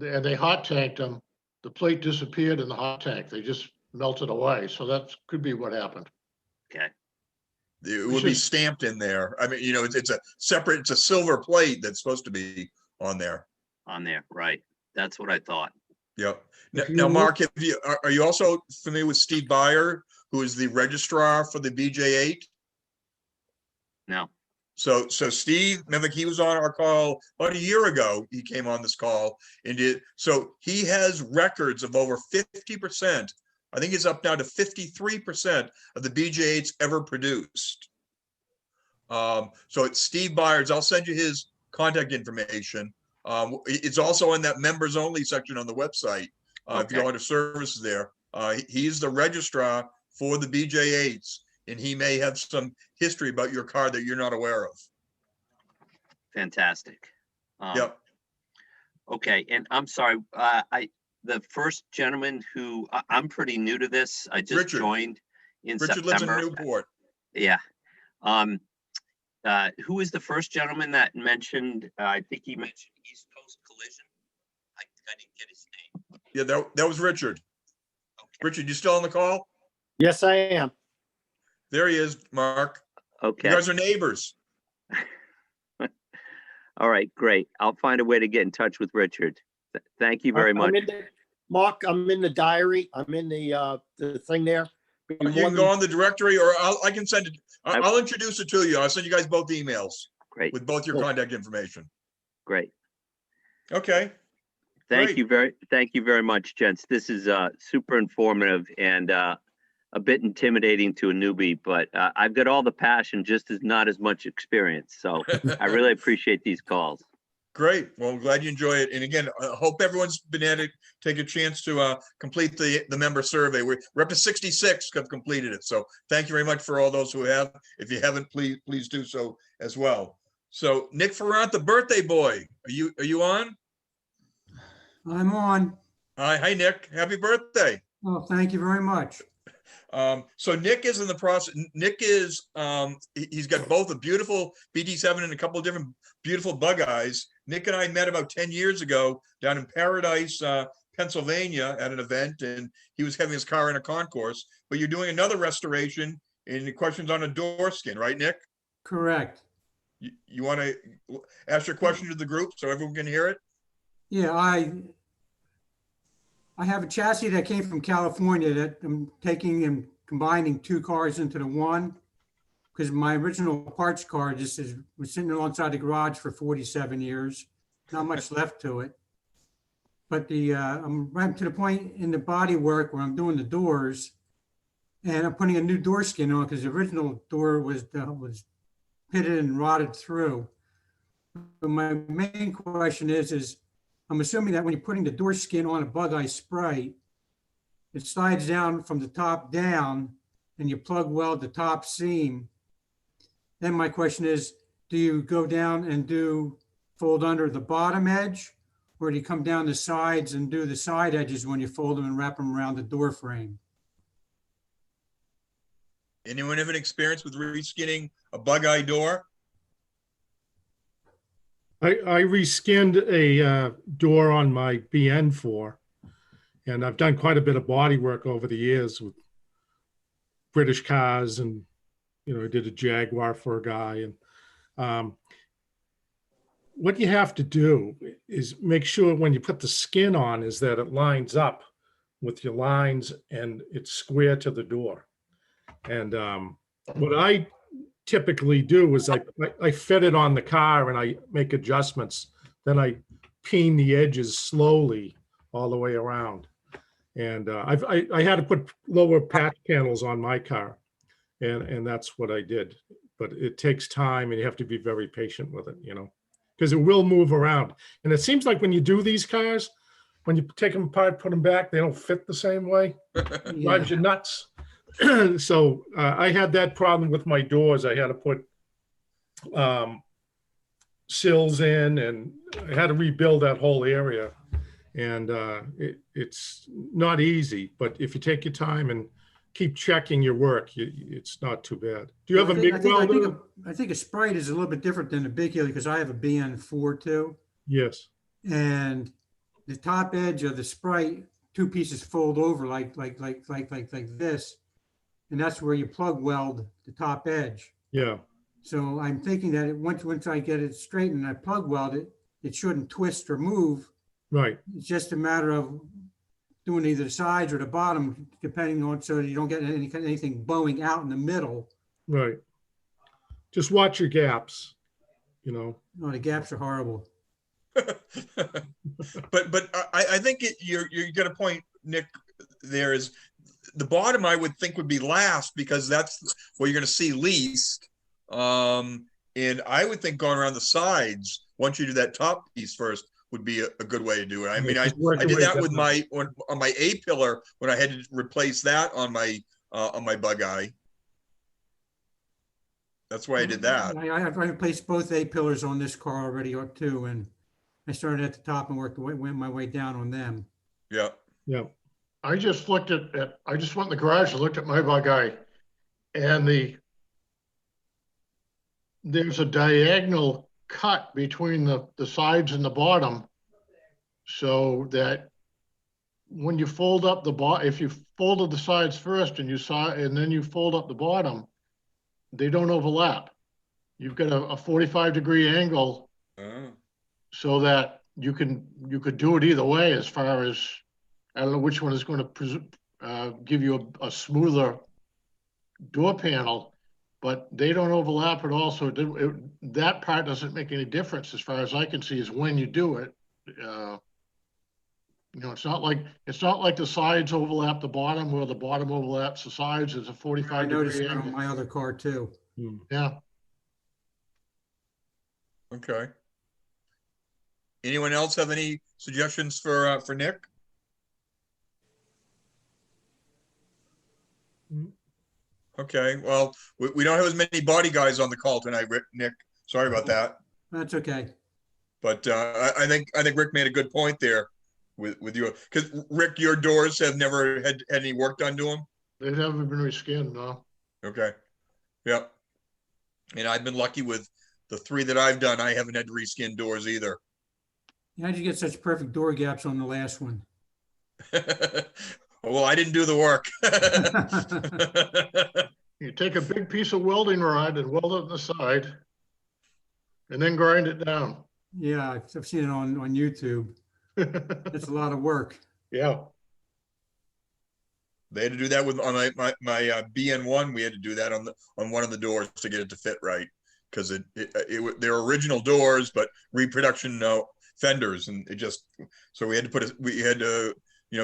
and they hot tanked them, the plate disappeared in the hot tank. They just melted away. So that could be what happened. Okay. It would be stamped in there. I mean, you know, it's a separate, it's a silver plate that's supposed to be on there. On there, right. That's what I thought. Yep. Now, Mark, are you also familiar with Steve Byer, who is the registrar for the BJ8? No. So Steve, remember he was on our call about a year ago. He came on this call and so he has records of over 50%. I think it's up now to 53% of the BJ8s ever produced. So it's Steve Byers. I'll send you his contact information. It's also in that members only section on the website. If you go under services there, he's the registrar for the BJ8s, and he may have some history about your car that you're not aware of. Fantastic. Yep. Okay, and I'm sorry, the first gentleman who, I'm pretty new to this. I just joined in Richard lives in September. Newport. Yeah. Who is the first gentleman that mentioned, I think he mentioned East Coast Collision? I didn't get his name. Yeah, that was Richard. Richard, you still on the call? Yes, I am. There he is, Mark. Okay. You guys are neighbors. All right, great. I'll find a way to get in touch with Richard. Thank you very much. Mark, I'm in the diary. I'm in the thing there. You can go on the directory, or I can send it. I'll introduce it to you. I'll send you guys both emails. Great. With both your contact information. Great. Okay. Thank you very much, gents. This is super informative and a bit intimidating to a newbie, but I've got all the passion, just not as much experience. So I really appreciate these calls. Great. Well, I'm glad you enjoy it. And again, I hope everyone's been able to take a chance to complete the member survey. We're up to 66 have completed it. So thank you very much for all those who have. If you haven't, please do so as well. So Nick Ferrant, the birthday boy, are you on? I'm on. Hi, Nick. Happy birthday. Oh, thank you very much. So Nick is in the process. Nick is, he's got both a beautiful BD7 and a couple of different beautiful Bugeyes. Nick and I met about 10 years ago down in Paradise, Pennsylvania at an event, and he was having his car in a concourse, but you're doing another restoration and the question's on a door skin, right, Nick? Correct. You want to ask your question to the group so everyone can hear it? Yeah, I have a chassis that came from California that I'm taking and combining two cars into the one, because my original parts car was sitting alongside the garage for 47 years. Not much left to it. But I'm right to the point in the body work where I'm doing the doors, and I'm putting a new door skin on because the original door was pitted and rotted through. But my main question is I'm assuming that when you're putting the door skin on a Bugeye Sprite, it slides down from the top down and you plug weld the top seam. Then my question is, do you go down and fold under the bottom edge, or do you come down the sides and do the side edges when you fold them and wrap them around the door frame? Anyone have an experience with reskinning a Bugeye door? I reskinned a door on my BN4, and I've done quite a bit of body work over the years with British cars, and I did a Jaguar for a guy. And what you have to do is make sure when you put the skin on is that it lines up with your lines and it's square to the door. And what I typically do is I fit it on the car and I make adjustments. Then I peen the edges slowly all the way around. And I had to put lower patch panels on my car, and that's what I did. But it takes time, and you have to be very patient with it, because it will move around. And it seems like when you do these cars, when you take them apart, put them back, they don't fit the same way. It drives you nuts. So I had that problem with my doors. I had to put sills in, and I had to rebuild that whole area. And it's not easy, but if you take your time and keep checking your work, it's not too bad. Do you have a MIG welder? I think a Sprite is a little bit different than a Big Healey because I have a BN4 too. Yes. And the top edge of the Sprite, two pieces fold over like this, and that's where you plug weld the top edge. Yeah. So I'm thinking that once I get it straightened and I plug weld it, it shouldn't twist or move. Right. It's just a matter of doing either the sides or the bottom, depending on, so you don't get anything bowing out in the middle. Right. Just watch your gaps, Oh, the gaps are horrible. But I think you're got a point, Nick. There is the bottom. I would think would be last because that's where you're going to see least. And I would think going around the sides, once you do that top piece first, would be a good way to do it. I mean, I did that with on my A pillar when I had to replace that on my Bugeye. That's why I did that. I replaced both A pillars on this car already too, and I started at the top and went my way down on them. Yeah. Yeah. I just looked I just went in the garage and looked at my Bugeye, and there's a diagonal cut between the sides and the bottom, so that when you fold up the bottom, if you folded the sides first and then you fold up the bottom, they don't overlap. You've got a 45-degree angle, so that you could do it either way. As far as, I don't know which one is going to give you a smoother door panel, but they don't overlap at all. So that part doesn't make any difference as far as I can see, is when you do it. You know, it's not like the sides overlap the bottom, where the bottom overlaps the sides. It's a 45-degree I noticed that angle. on my other car too. Yeah. Okay. Anyone else have any suggestions for Nick? Okay, well, we don't have as many body guys on the call tonight, Nick. Sorry about that. That's okay. But I think Rick made a good point there with you, because Rick, your doors have never had any work done to them. They've never been reskinned, no. Okay. Yep. And I've been lucky with the 3 that I've done. I haven't had to reskin doors either. How'd you get such perfect door gaps on the last one? Well, I didn't do the work. You take a big piece of welding rod and weld it on the side, and then grind it down. Yeah, I've seen it on YouTube. It's a lot of work. Yeah. They had to do that with on my BN1. We had to do that on one of the doors to get it to fit right, because they're original doors but reproduction fenders, and it just, so we had to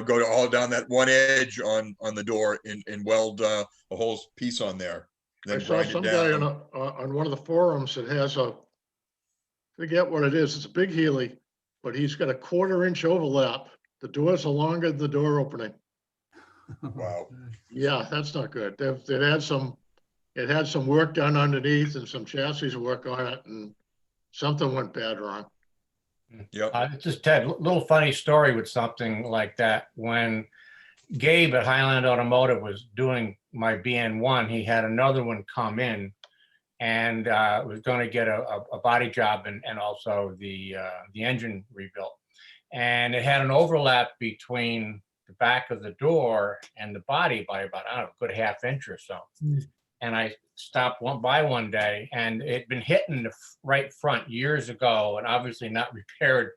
go to all down that one edge on the door and weld a whole piece on there. Then I saw some guy on one of the forums that has forget what it is. It's a big Healey, but he's got a 1/4-inch overlap. The doors are longer than the door opening. Wow. Yeah, that's not good. It had some work done underneath and some chassis work on it, and something went bad wrong. Yeah. Just Ted, little funny story with something like that. When Gabe at Highland Automotive was doing my BN1, he had another one come in and was going to get a body job and also the engine rebuilt. And it had an overlap between the back of the door and the body by about, I don't know, a good 1/2 inch or so. And I stopped by one day, and it had been hitting the right front years ago, and obviously not repaired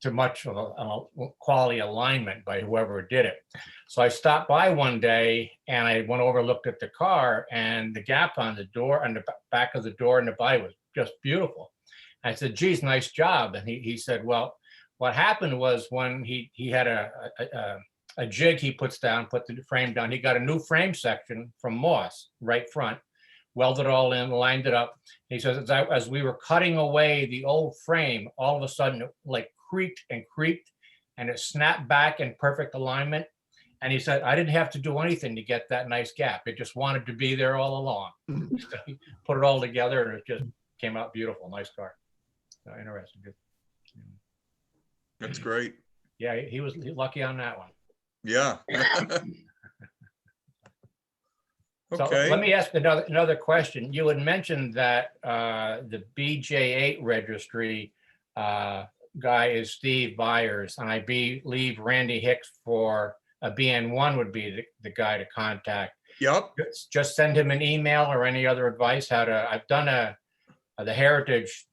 to much of a quality alignment by whoever did it. So I stopped by one day, and I went over, looked at the car, and the gap on the door, on the back of the door and the body was just beautiful. I said, geez, nice job. And he said, well, what happened was when he had a jig he puts down, put the frame down. He got a new frame section from Moss, right front, welded it all in, lined it up. He says, as we were cutting away the old frame, all of a sudden it like creaked and creaked, and it snapped back in perfect alignment. And he said, I didn't have to do anything to get that nice gap. It just wanted to be there all along. So he put it all together, and it just came out beautiful. Nice car. So interesting. Good. That's great. Yeah, he was lucky on that one. Yeah. So Okay. let me ask another question. You had mentioned that the BJ8 registry guy is Steve Byers, and I believe Randy Hicks for a BN1 would be the guy to contact. Yep. Just send him an email or any other advice how to. I've done the heritage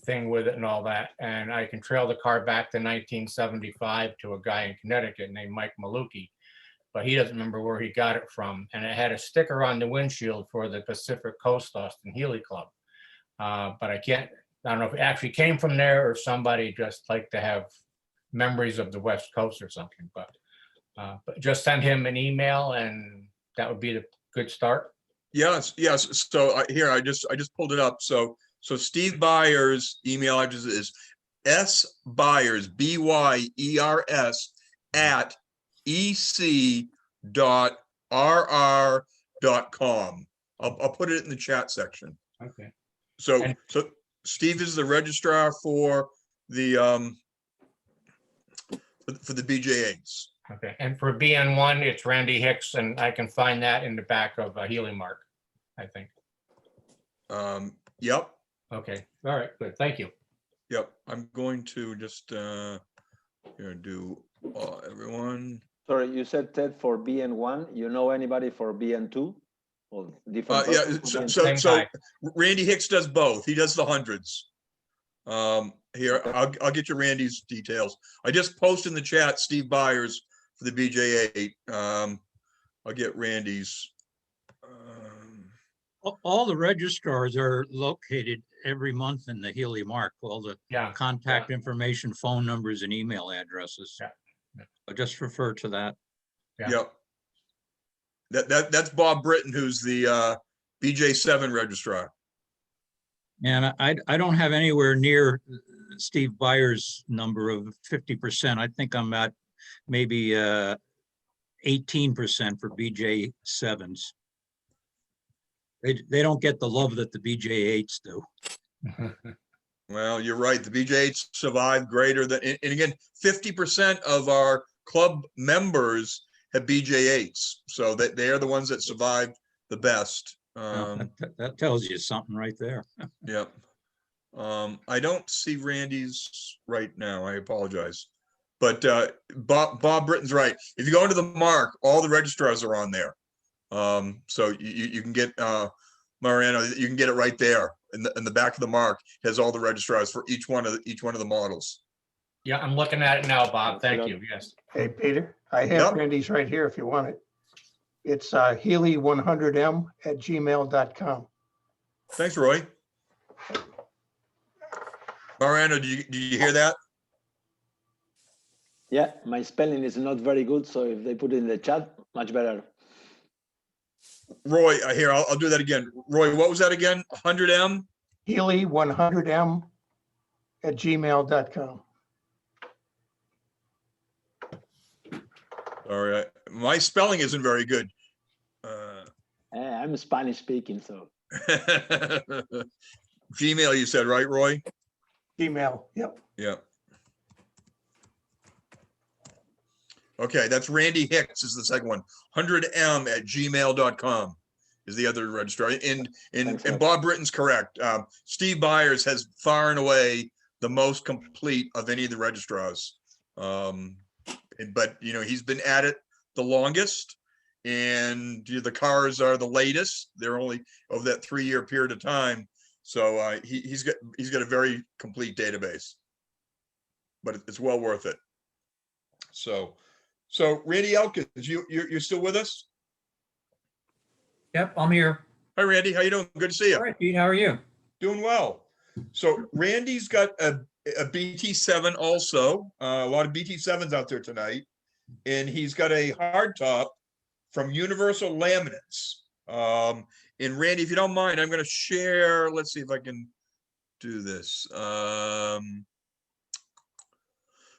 thing with it and all that, and I can trail the car back to 1975 to a guy in Connecticut named Mike Maluki, but he doesn't remember where he got it from. And it had a sticker on the windshield for the Pacific Coast Austin-Healey Club, but I don't know if it actually came from there or somebody just liked to have memories of the West Coast or something. But just send him an email, and that would be the good start. Yes, yes. So here, I just pulled it up. So Steve Byers' email address is sbyers, BYERS at ec.rr.com. I'll put it in the chat section. Okay. So Steve is the registrar for the for the BJ8s. Okay, and for BN1, it's Randy Hicks, and I can find that in the back of Healey Mark, I think. Yep. Okay, all right, good, thank you. Yep. I'm going to just here do everyone. Sorry, you said Ted for BN1. You know anybody for BN2? Or different Yeah. person? So Randy Hicks does both. He does the hundreds. Here, I'll get you Randy's details. I just posted in the chat Steve Byers for the BJ8. I'll get Randy's. All the registrars are located every month in the Healey Mark, all the contact information, phone numbers, and email addresses. So just refer to that. Yep. That's Bob Britton, who's the BJ7 registrar. And I don't have anywhere near Steve Byers' number of 50%. I think I'm at maybe 18% for BJ7s. They don't get the love that the BJ8s do. Well, you're right. The BJ8s survive greater than, and again, 50% of our club members have BJ8s. So that they are the ones that survive the best. That tells you something right there. Yep. I don't see Randy's right now. I apologize. But Bob Britton's right. If you go into the Mark, all the registrars are on there. So you can get Mariano, you can get it right there in the back of the Mark. Has all the registrars for each one of the models. Yeah, I'm looking at it now, Bob. Thank you. Yes. Hey, Peter, I have Randy's right here if you want it. It's Healey100m@gmail.com. Thanks, Roy. Mariano, do you hear that? Yeah, my spelling is not very good, so if they put it in the chat, much better. Roy, here, I'll do that again. Roy, what was that again? 100M? Healey100m@gmail.com. All right. My spelling isn't very good. I'm Spanish speaking, so. Gmail, you said, right, Roy? Gmail, yep. Yep. Okay, that's Randy Hicks is the second one. 100m@gmail.com is the other registrar. And Bob Britton's correct. Steve Byers has far and away the most complete of any of the registrars. But you know, he's been at it the longest, and the cars are the latest. They're only over that 3-year period of time. So he's got a very complete database, but it's well worth it. So Randy Elkins, you're still with us? Yep, I'm here. Hi, Randy. How you doing? Good to see you. All right, Pete, how are you? Doing well. So Randy's got a BT7 also. A lot of BT7s out there tonight, and he's got a hardtop from Universal Laminates. And Randy, if you don't mind, I'm going to share. Let's see if I can do this.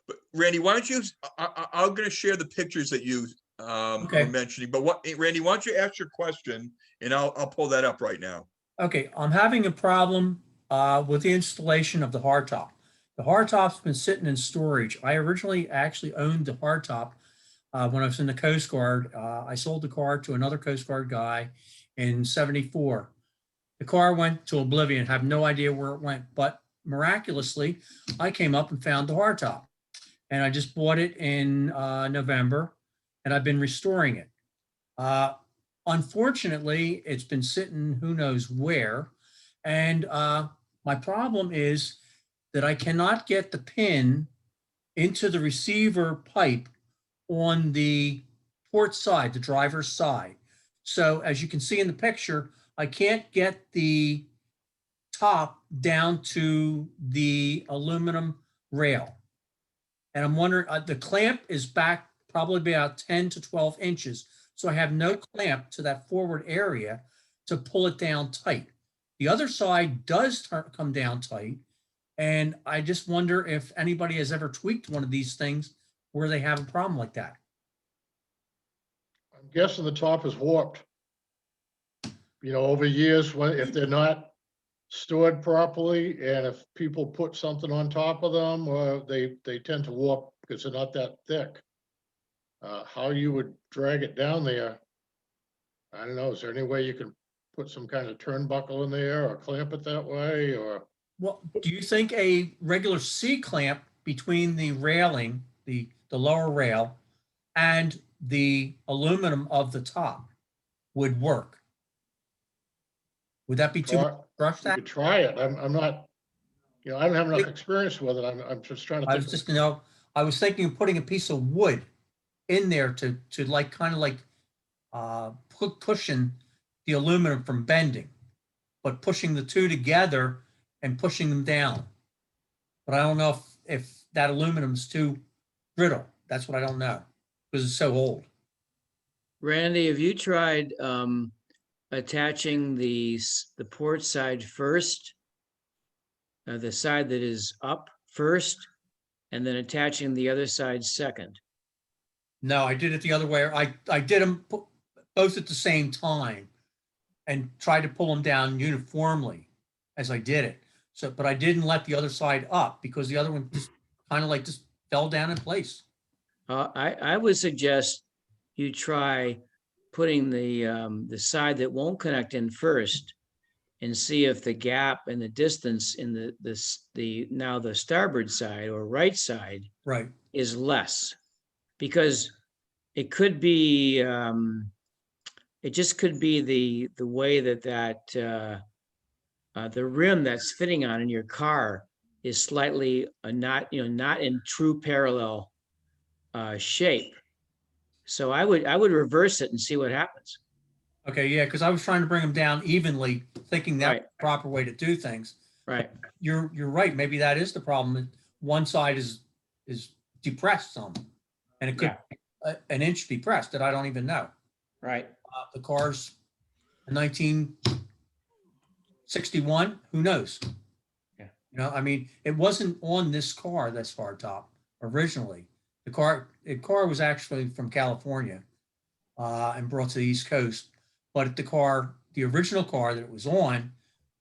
But Randy, why don't you? I'm going to share the pictures that you were mentioning. But Randy, why don't you ask your question, and I'll pull that up right now. Okay, I'm having a problem with the installation of the hardtop. The hardtop's been sitting in storage. I originally actually owned the hardtop when I was in the Coast Guard. I sold the car to another Coast Guard guy in '74. The car went to oblivion, have no idea where it went, but miraculously, I came up and found the hardtop. And I just bought it in November, and I've been restoring it. Unfortunately, it's been sitting who knows where. And my problem is that I cannot get the pin into the receiver pipe on the port side, the driver's side. So as you can see in the picture, I can't get the top down to the aluminum rail. And I'm wondering, the clamp is back probably about 10 to 12 inches. So I have no clamp to that forward area to pull it down tight. The other side does come down tight. And I just wonder if anybody has ever tweaked one of these things where they have a problem like that. I'm guessing the top is warped. You know, over years, if they're not stored properly, and if people put something on top of them, they tend to warp because they're not that thick. How you would drag it down there, I don't know. Is there any way you can put some kind of turnbuckle in there or clamp it that way, or? Well, do you think a regular C-clamp between the railing, the lower rail, and the aluminum of the top would work? Would that be too much to brush You that? could try it. I'm not, you know, I don't have enough experience with it. I'm just trying to I think. was just, you know, I was thinking of putting a piece of wood in there to like, kind of like cushion the aluminum from bending, but pushing the two together and pushing them down. But I don't know if that aluminum is too brittle. That's what I don't know, because it's so old. Randy, have you tried attaching the port side first, the side that is up first, and then attaching the other side second? No, I did it the other way. I did them both at the same time and tried to pull them down uniformly as I did it. So, but I didn't let the other side up because the other one just kind of like just fell down in place. I would suggest you try putting the side that won't connect in first and see if the gap and the distance in the starboard side or right side right is less, because it could be it just could be the way that the rim that's fitting on in your car is slightly not in true parallel shape. So I would reverse it and see what happens. Okay, yeah, because I was trying to bring them down evenly, thinking that was the proper way to do things. Right. You're right. Maybe that is the problem. One side is depressed some, and it could be an inch depressed that I don't even know. Right. The car's 1961. Who knows? Yeah. You know, I mean, it wasn't on this car, this hardtop, originally. The car was actually from California and brought to the East Coast. But the original car that it was on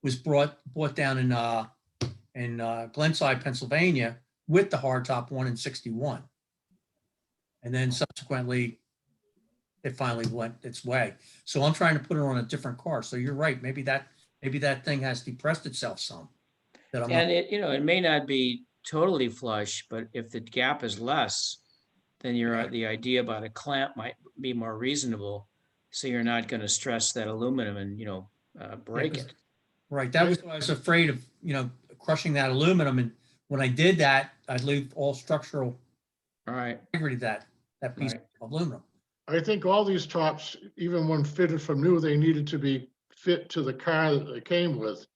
was bought down in Glenside, Pennsylvania, with the hardtop one in 61. And then subsequently, it finally went its way. So I'm trying to put it on a different car. So you're right. Maybe that thing has depressed itself some. It may not be totally flush, but if the gap is less, then the idea about a clamp might be more reasonable. So you're not going to stress that aluminum and break it. Right. That was what I was afraid of, crushing that aluminum. And when I did that, I'd leave all structural integrity that piece of aluminum. I think all these tops, even when fitted from new, they needed to be fit to the car that they came with.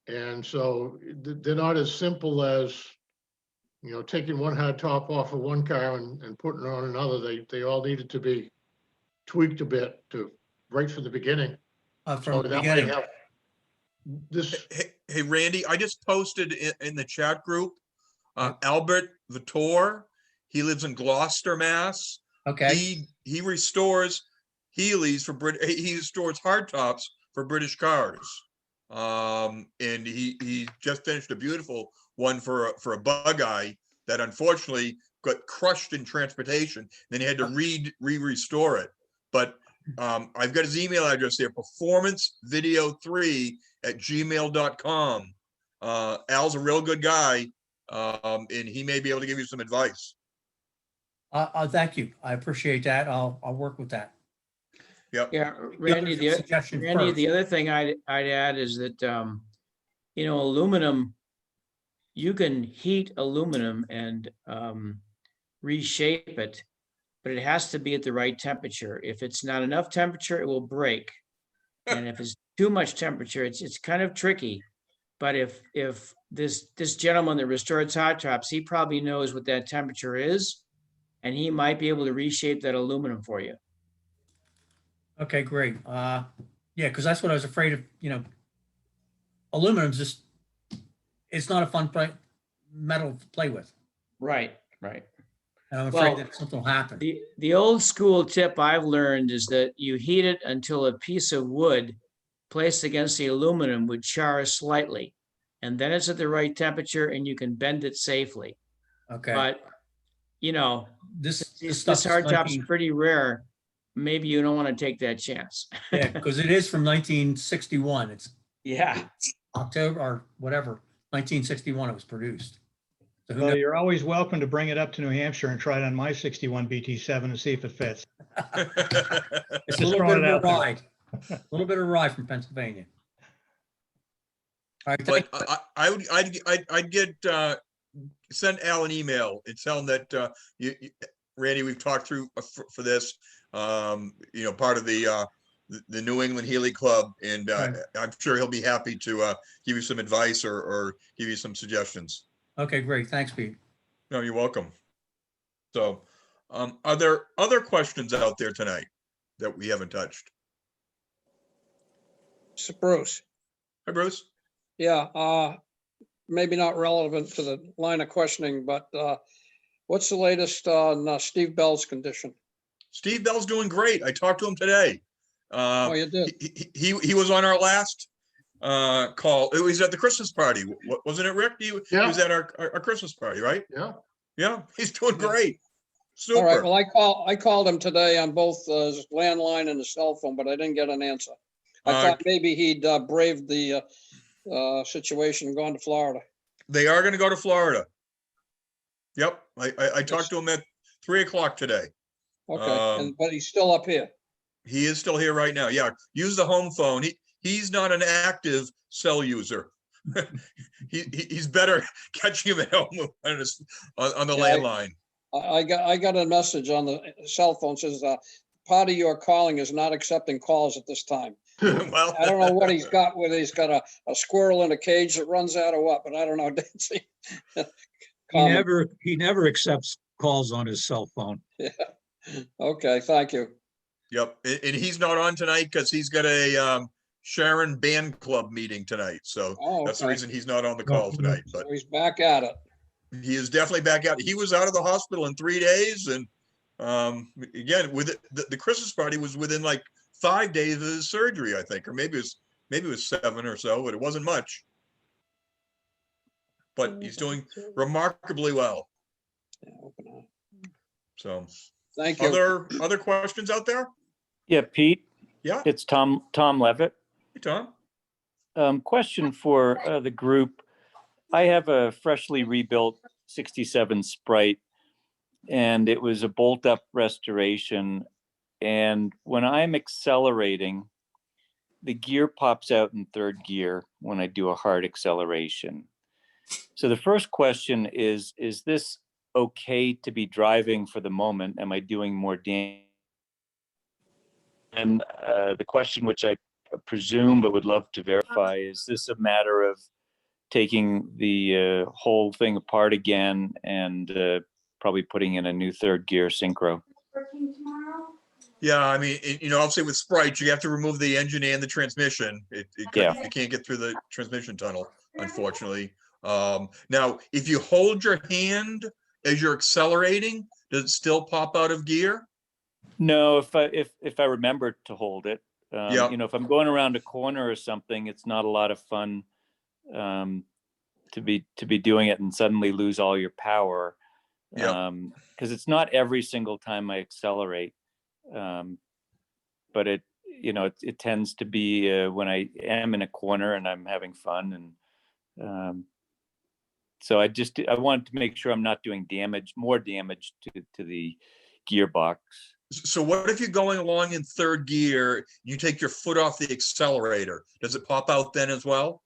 And so they're not as simple as, taking one hard top off of one car and putting it on another. They all needed to be tweaked a bit right from the beginning. From the beginning. Hey, Randy, I just posted in the chat group, Albert Vittor. He lives in Gloucester, Mass. Okay. He restores Healeys he restores hardtops for British cars. And he just finished a beautiful one for a Bugeye that unfortunately got crushed in transportation. Then he had to restore it. But I've got his email address there, performancevideo3@gmail.com. Al's a real good guy, and he may be able to give you some advice. Thank you. I appreciate that. I'll work with that. Yep. Yeah, Randy, the other thing I'd add is that, aluminum, you can heat aluminum and reshape it, but it has to be at the right temperature. If it's not enough temperature, it will break. And if it's too much temperature, it's kind of tricky. But if this gentleman that restores hot tops, he probably knows what that temperature is, and he might be able to reshape that aluminum for you. Okay, great. Yeah, because that's what I was afraid of, aluminum's just, it's not a fun metal to play with. Right, right. And I'm afraid Well, that something will happen. The old school tip I've learned is that you heat it until a piece of wood placed against the aluminum would char slightly. And then it's at the right temperature and you can bend it safely. Okay. But, This this hard top's pretty rare. Maybe you don't want to take that chance. Yeah, because it is from 1961. It's Yeah. October or whatever, 1961 it was produced. So who Well, knows? you're always welcome to bring it up to New Hampshire and try it on my 61 BT7 and see if it fits. It's Just a little throwing bit it of out a there. ride. A little bit of a ride from Pennsylvania. All right, But I'd get, send Al an email and tell him that, Randy, we've talked through for this, part of the New England Healey Club, and Right. I'm sure he'll be happy to give you some advice or give you some suggestions. Okay, great. Thanks, Pete. No, you're welcome. So, are there other questions out there tonight that we haven't touched? So Bruce, Hi, Bruce. yeah, maybe not relevant to the line of questioning, but what's the latest on Steve Bell's condition? Steve Bell's doing great. I talked to him today. Oh, you did? He was on our last call. It was at the Christmas party, wasn't it, Rick? He was at our Christmas party, right? Yeah. Yeah, he's doing great. Super. All right, well, I called him today on both his landline and his cell phone, but I didn't get an answer. I thought maybe he'd braved the situation and gone to Florida. They are going to go to Florida. Yep, I talked to him at 3:00 today. Okay, but he's still up here. He is still here right now. Yeah, use the home phone. He's not an active cell user. He's better catching him at home on the landline. I got a message on the cell phone says part of your calling is not accepting calls at this time. Well, I don't know what he's got, whether he's got a squirrel in a cage that runs out or what, but I don't know. He never accepts calls on his cell phone. Yeah. Okay, thank you. Yep, and he's not on tonight because he's got a Sharon Band Club meeting tonight. So that's the reason he's not on the call tonight. But So he's back at it. he is definitely back out. He was out of the hospital in 3 days, and again, with the Christmas party was within like 5 days of his surgery, I think, or maybe it was 7 or so, but it wasn't much. But he's doing remarkably well. So, thank you. Other questions out there? Yeah, Pete. Yeah. It's Tom Levitt. Hey, Tom. Question for the group. I have a freshly rebuilt 67 Sprite, and it was a bolt-up restoration. And when I'm accelerating, the gear pops out in third gear when I do a hard acceleration. So the first question is this okay to be driving for the moment? Am I doing more damage? And the question, which I presume but would love to verify, is this a matter of taking the whole thing apart again and probably putting in a new third gear synchro? Yeah, I mean, I'll say with Sprite, you have to remove the engine and the transmission. You can't get through the transmission tunnel, unfortunately. Now, if you hold your hand as you're accelerating, does it still pop out of gear? No, if I remember to hold it. Yeah. If I'm going around a corner or something, it's not a lot of fun to be doing it and suddenly lose all your power. Because it's not every single time I accelerate. But it tends to be when I am in a corner and I'm having fun. And so I wanted to make sure I'm not doing more damage to the gearbox. So what if you're going along in third gear, you take your foot off the accelerator? Does it pop out then as well?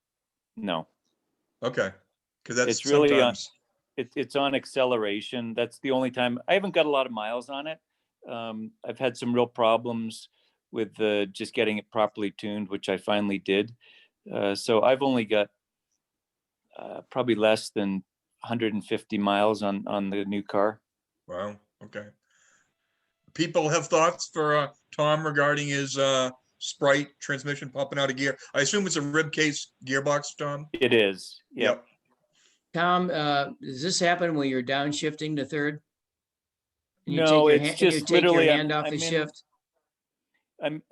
No. Okay. Because that's it's really sometimes... it's on acceleration. That's the only time. I haven't got a lot of miles on it. I've had some real problems with just getting it properly tuned, which I finally did. So I've only got probably less than 150 miles on the new car. Wow. Okay. People have thoughts for Tom regarding his Sprite transmission popping out of gear. I assume it's a rib case gearbox, Tom? It is. Yep. Tom, does this happen when you're downshifting to third? And you No, take your it's hand, and you just take your literally, hand off the shift?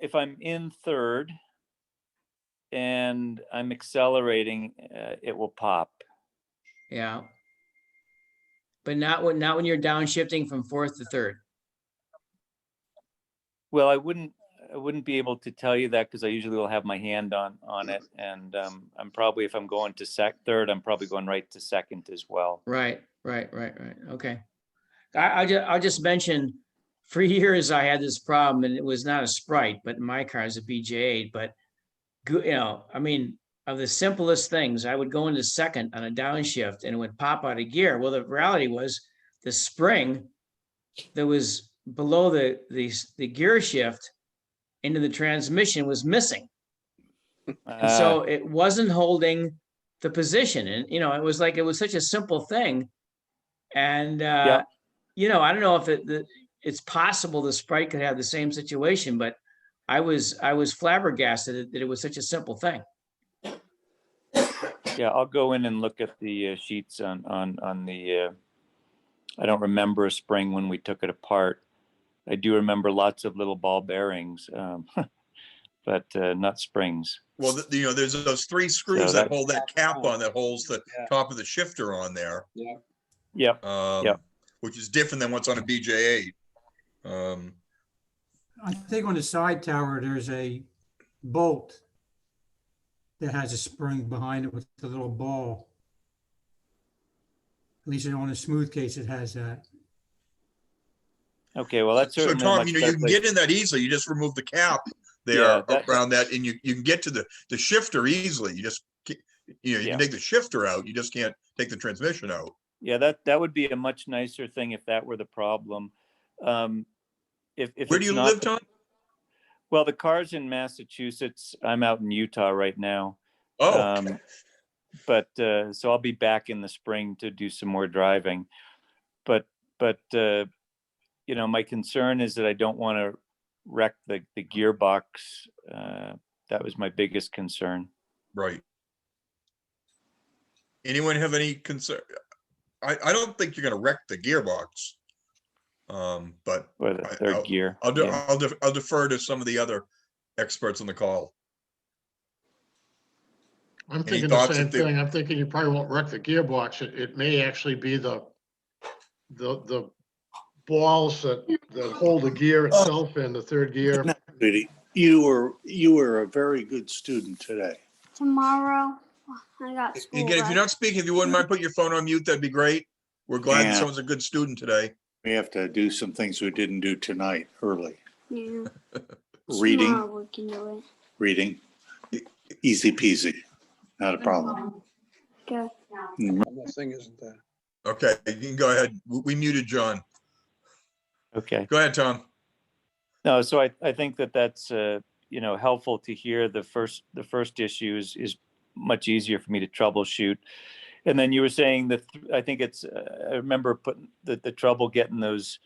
If I'm in third and I'm accelerating, it will pop. Yeah. But not when you're downshifting from fourth to third. Well, I wouldn't be able to tell you that because I usually will have my hand on it, and I'm probably, if I'm going to third, I'm probably going right to second as well. Right. Okay. I'll just mention, for years I had this problem, and it was not a Sprite, but in my car is a BJ8. But I mean, of the simplest things, I would go into second on a downshift, and it would pop out of gear. Well, the reality was the spring that was below the gear shift into the transmission was missing. And so it wasn't holding the position. And, it was such a simple thing. And, I don't know if it's possible the Sprite could have the same situation, but I was flabbergasted that it was such a simple thing. Yeah, I'll go in and look at the sheets on the, I don't remember a spring when we took it apart. I do remember lots of little ball bearings, but not springs. Well, there's those 3 screws that hold that cap on that holds the top of the shifter on there. Yep. Which is different than what's on a BJ8. I think on the side tower, there's a bolt that has a spring behind it with a little ball. At least on a smooth case, it has that. Okay, well, that's so Tom, you can get in that easily. You just remove the cap there around that, and you can get to the shifter easily. You just you can take the shifter out. You just can't take the transmission out. Yeah, that would be a much nicer thing if that were the problem. If Where do you live, Tom? Well, the car's in Massachusetts. I'm out in Utah right now. Oh, okay. But so I'll be back in the spring to do some more driving. But my concern is that I don't want to wreck the gearbox. That was my biggest concern. Right. Anyone have any concern? I don't think you're going to wreck the gearbox. But or the third gear. I'll defer to some of the other experts on the call. I'm thinking the same thing. I'm thinking you probably won't wreck the gearbox. It may actually be the balls that hold the gear itself in the third gear. You were a very good student today. Tomorrow, I got school. Again, if you're not speaking, if you wouldn't mind putting your phone on mute, that'd be great. We're glad that someone's a good student today. We have to do some things we didn't do tonight early. Yeah. Reading. Tomorrow we can do it. Reading. Easy peasy. Not a problem. Okay. The thing isn't that. Okay, you can go ahead. We muted John. Okay. Go ahead, Tom. No, so I think that's helpful to hear. The first issue is much easier for me to troubleshoot. And then you were saying that I think I remember putting the trouble getting those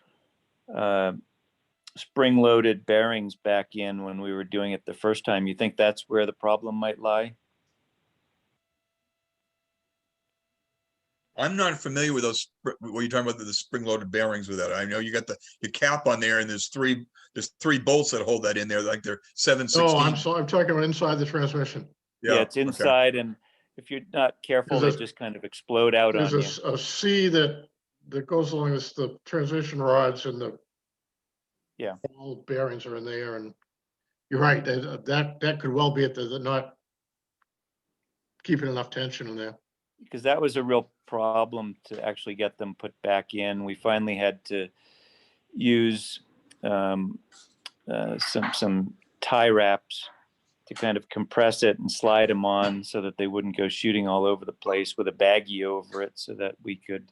spring-loaded bearings back in when we were doing it the first time. You think that's where the problem might lie? I'm not familiar with those. What you're talking about, the spring-loaded bearings with that. I know you got your cap on there, and there's three bolts that hold that in there, like they're 7/16. Oh, I'm talking about inside the transmission. Yeah, it's inside, and if you're not careful, they just kind of explode out on you. There's a C that goes along the transmission rods, and the all bearings are in there. And you're right, that could well be it. They're not keeping enough tension in there. Because that was a real problem to actually get them put back in. We finally had to use some tie wraps to kind of compress it and slide them on so that they wouldn't go shooting all over the place with a baggie over it, so that we could,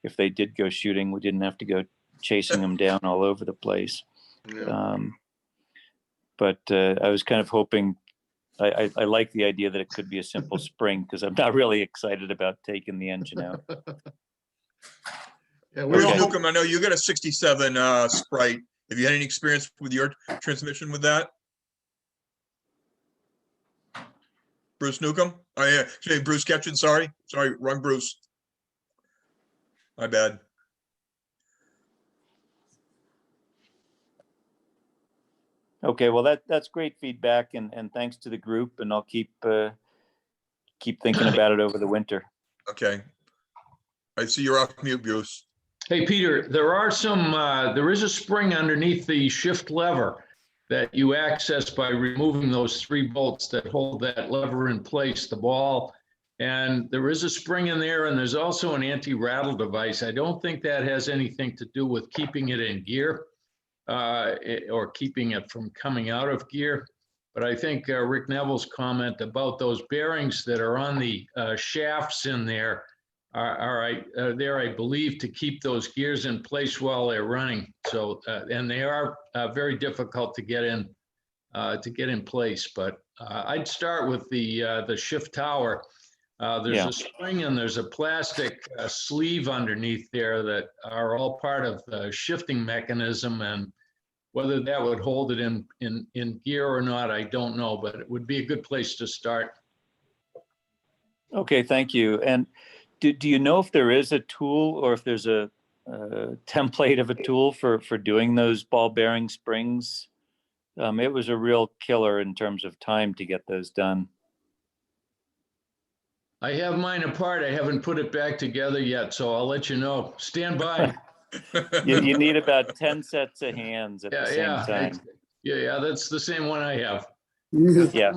if they did go shooting, we didn't have to go chasing them down all over the place. Yeah. But I was kind of hoping, I like the idea that it could be a simple spring, because I'm not really excited about taking the engine out. Yeah, Newcomb, I know you got a 67 Sprite. Have you had any experience with your transmission with that? Bruce Newcomb. Oh, yeah, actually, Bruce Ketchin, sorry. Sorry, wrong Bruce. My bad. Okay, well, that's great feedback and thanks to the group, and I'll keep thinking about it over the winter. Okay. I see you're off mute, Bruce. Hey, Peter, there is a spring underneath the shift lever that you access by removing those 3 bolts that hold that lever in place, the ball. And there is a spring in there, and there's also an anti-rattle device. I don't think that has anything to do with keeping it in gear or keeping it from coming out of gear. But I think Rick Neville's comment about those bearings that are on the shafts in there are there, I believe, to keep those gears in place while they're running. So, and they are very difficult to get in place. But I'd start with the shift tower. There's a spring and there's a plastic sleeve underneath there that are all part of the shifting mechanism, and whether that would hold it in gear or not, I don't know, but it would be a good place to start. Okay, thank you. And do you know if there is a tool or if there's a template of a tool for doing those ball bearing springs? It was a real killer in terms of time to get those done. I have mine apart. I haven't put it back together yet, so I'll let you know. Stand by. You need about 10 sets of hands at the same time. Yeah, that's the same one I have. Yeah.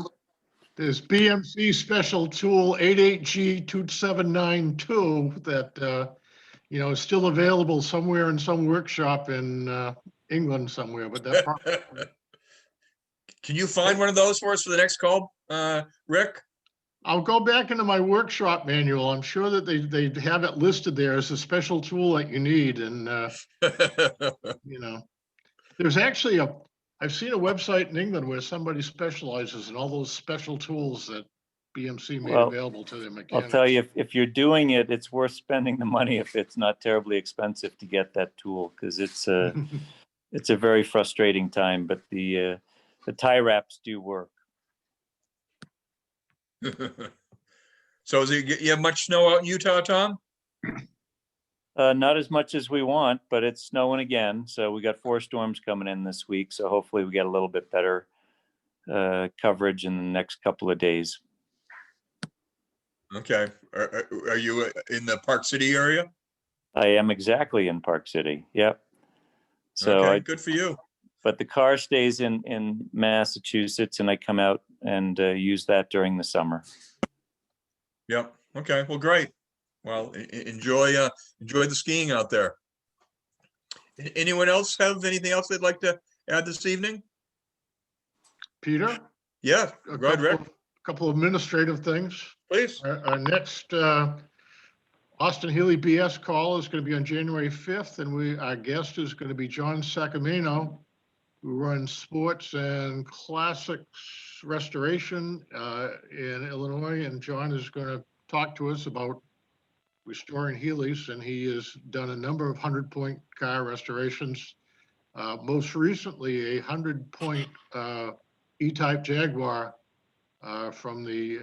There's BMC special tool 88G2792 that, is still available somewhere in some workshop in England somewhere, but that probably. Can you find one of those for us for the next call, Rick? I'll go back into my workshop manual. I'm sure that they have it listed there as a special tool that you need. And, there's actually I've seen a website in England where somebody specializes in all those special tools that BMC made available to their mechanics. I'll tell you, if you're doing it, it's worth spending the money if it's not terribly expensive to get that tool, because it's a very frustrating time, but the tie wraps do work. So you have much snow out in Utah, Tom? Not as much as we want, but it's snowing again. So we got 4 storms coming in this week. So hopefully we get a little bit better coverage in the next couple of days. Okay. Are you in the Park City area? I am exactly in Park City. Yep. So okay, good for you. But the car stays in Massachusetts, and I come out and use that during the summer. Yep. Okay. Well, great. Well, enjoy the skiing out there. Anyone else have anything else they'd like to add this evening? Peter? Yeah. Go ahead, Rick. A couple of administrative things. Please. Our next Austin-Healey BS call is going to be on January 5th, and our guest is going to be John Sacamino, who runs sports and classics restoration in Illinois. And John is going to talk to us about restoring Healeys, and he has done a number of 100-point car restorations. Most recently, a 100-point E-Type Jaguar from the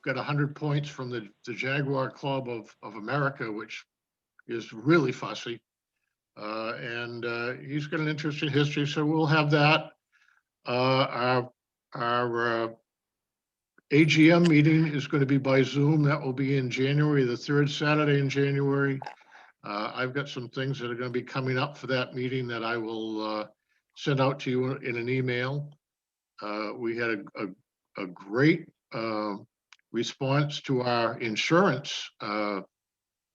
got 100 points from the Jaguar Club of America, which is really fussy. And he's got an interesting history, so we'll have that. Our AGM meeting is going to be by Zoom. That will be in January, the 3rd Saturday in January. I've got some things that are going to be coming up for that meeting that I will send out to you in an email. We had a great response to our insurance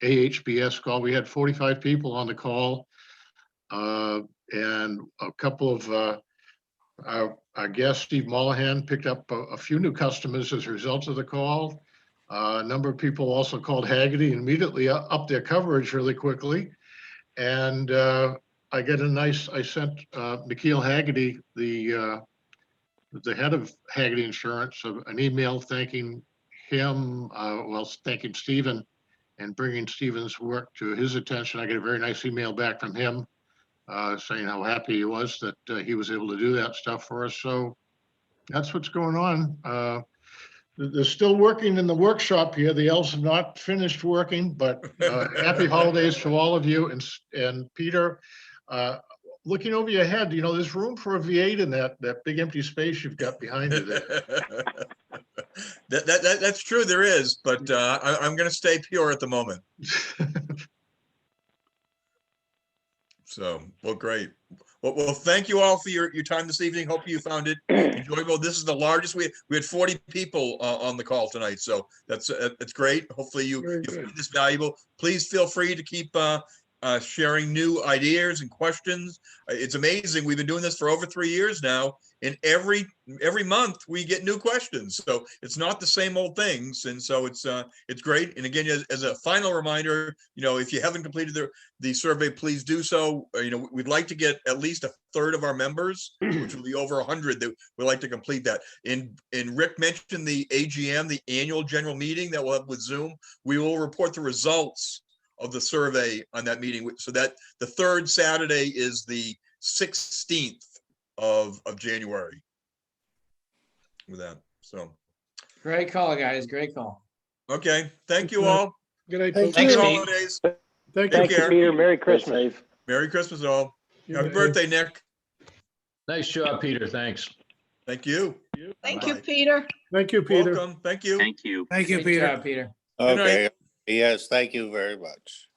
AHBS call. We had 45 people on the call, and a couple of our guest, Steve Mollahan, picked up a few new customers as a result of the call. A number of people also called Hagerty and immediately upped their coverage really quickly. And I sent Nikhil Hagerty, the head of Hagerty Insurance, an email thanking him, thanking Stephen and bringing Stephen's work to his attention. I get a very nice email back from him saying how happy he was that he was able to do that stuff for us. So That's what's going on. They're still working in the workshop here. The elves have not finished working, but happy holidays to all of you. And Peter, looking over your head, you know, there's room for a V8 in that big empty space you've got behind you there. That's true, there is, but I'm going to stay pure at the moment. So, well, great. Well, thank you all for your time this evening. Hope you found it enjoyable. This is the largest. We had 40 people on the call tonight, so that's great. Hopefully you find this valuable. Please feel free to keep sharing new ideas and questions. It's amazing. We've been doing this for over 3 years now, and every month we get new questions. So it's not the same old things, and so it's great. And again, as a final reminder, you know, if you haven't completed the survey, please do so. You know, we'd like to get at least a third of our members, which will be over 100, that we'd like to complete that. And Rick mentioned the AGM, the annual general meeting that we'll have with Zoom. We will report the results of the survey on that meeting, so that the third Saturday is the 16th of January. With that, so Great call, guys. Great call. okay, thank you all. Good night. Thank Happy you. holidays. Thank Take you. care. Peter. Merry Christmas. Merry Christmas all. Happy Yeah. birthday, Nick. Nice job, Peter. Thanks. Thank you. Thank you, Bye. Peter. Thank you, Peter. Welcome. Thank you. Thank you. Thank you, Great Peter. job, Peter. Okay, yes, thank you very much.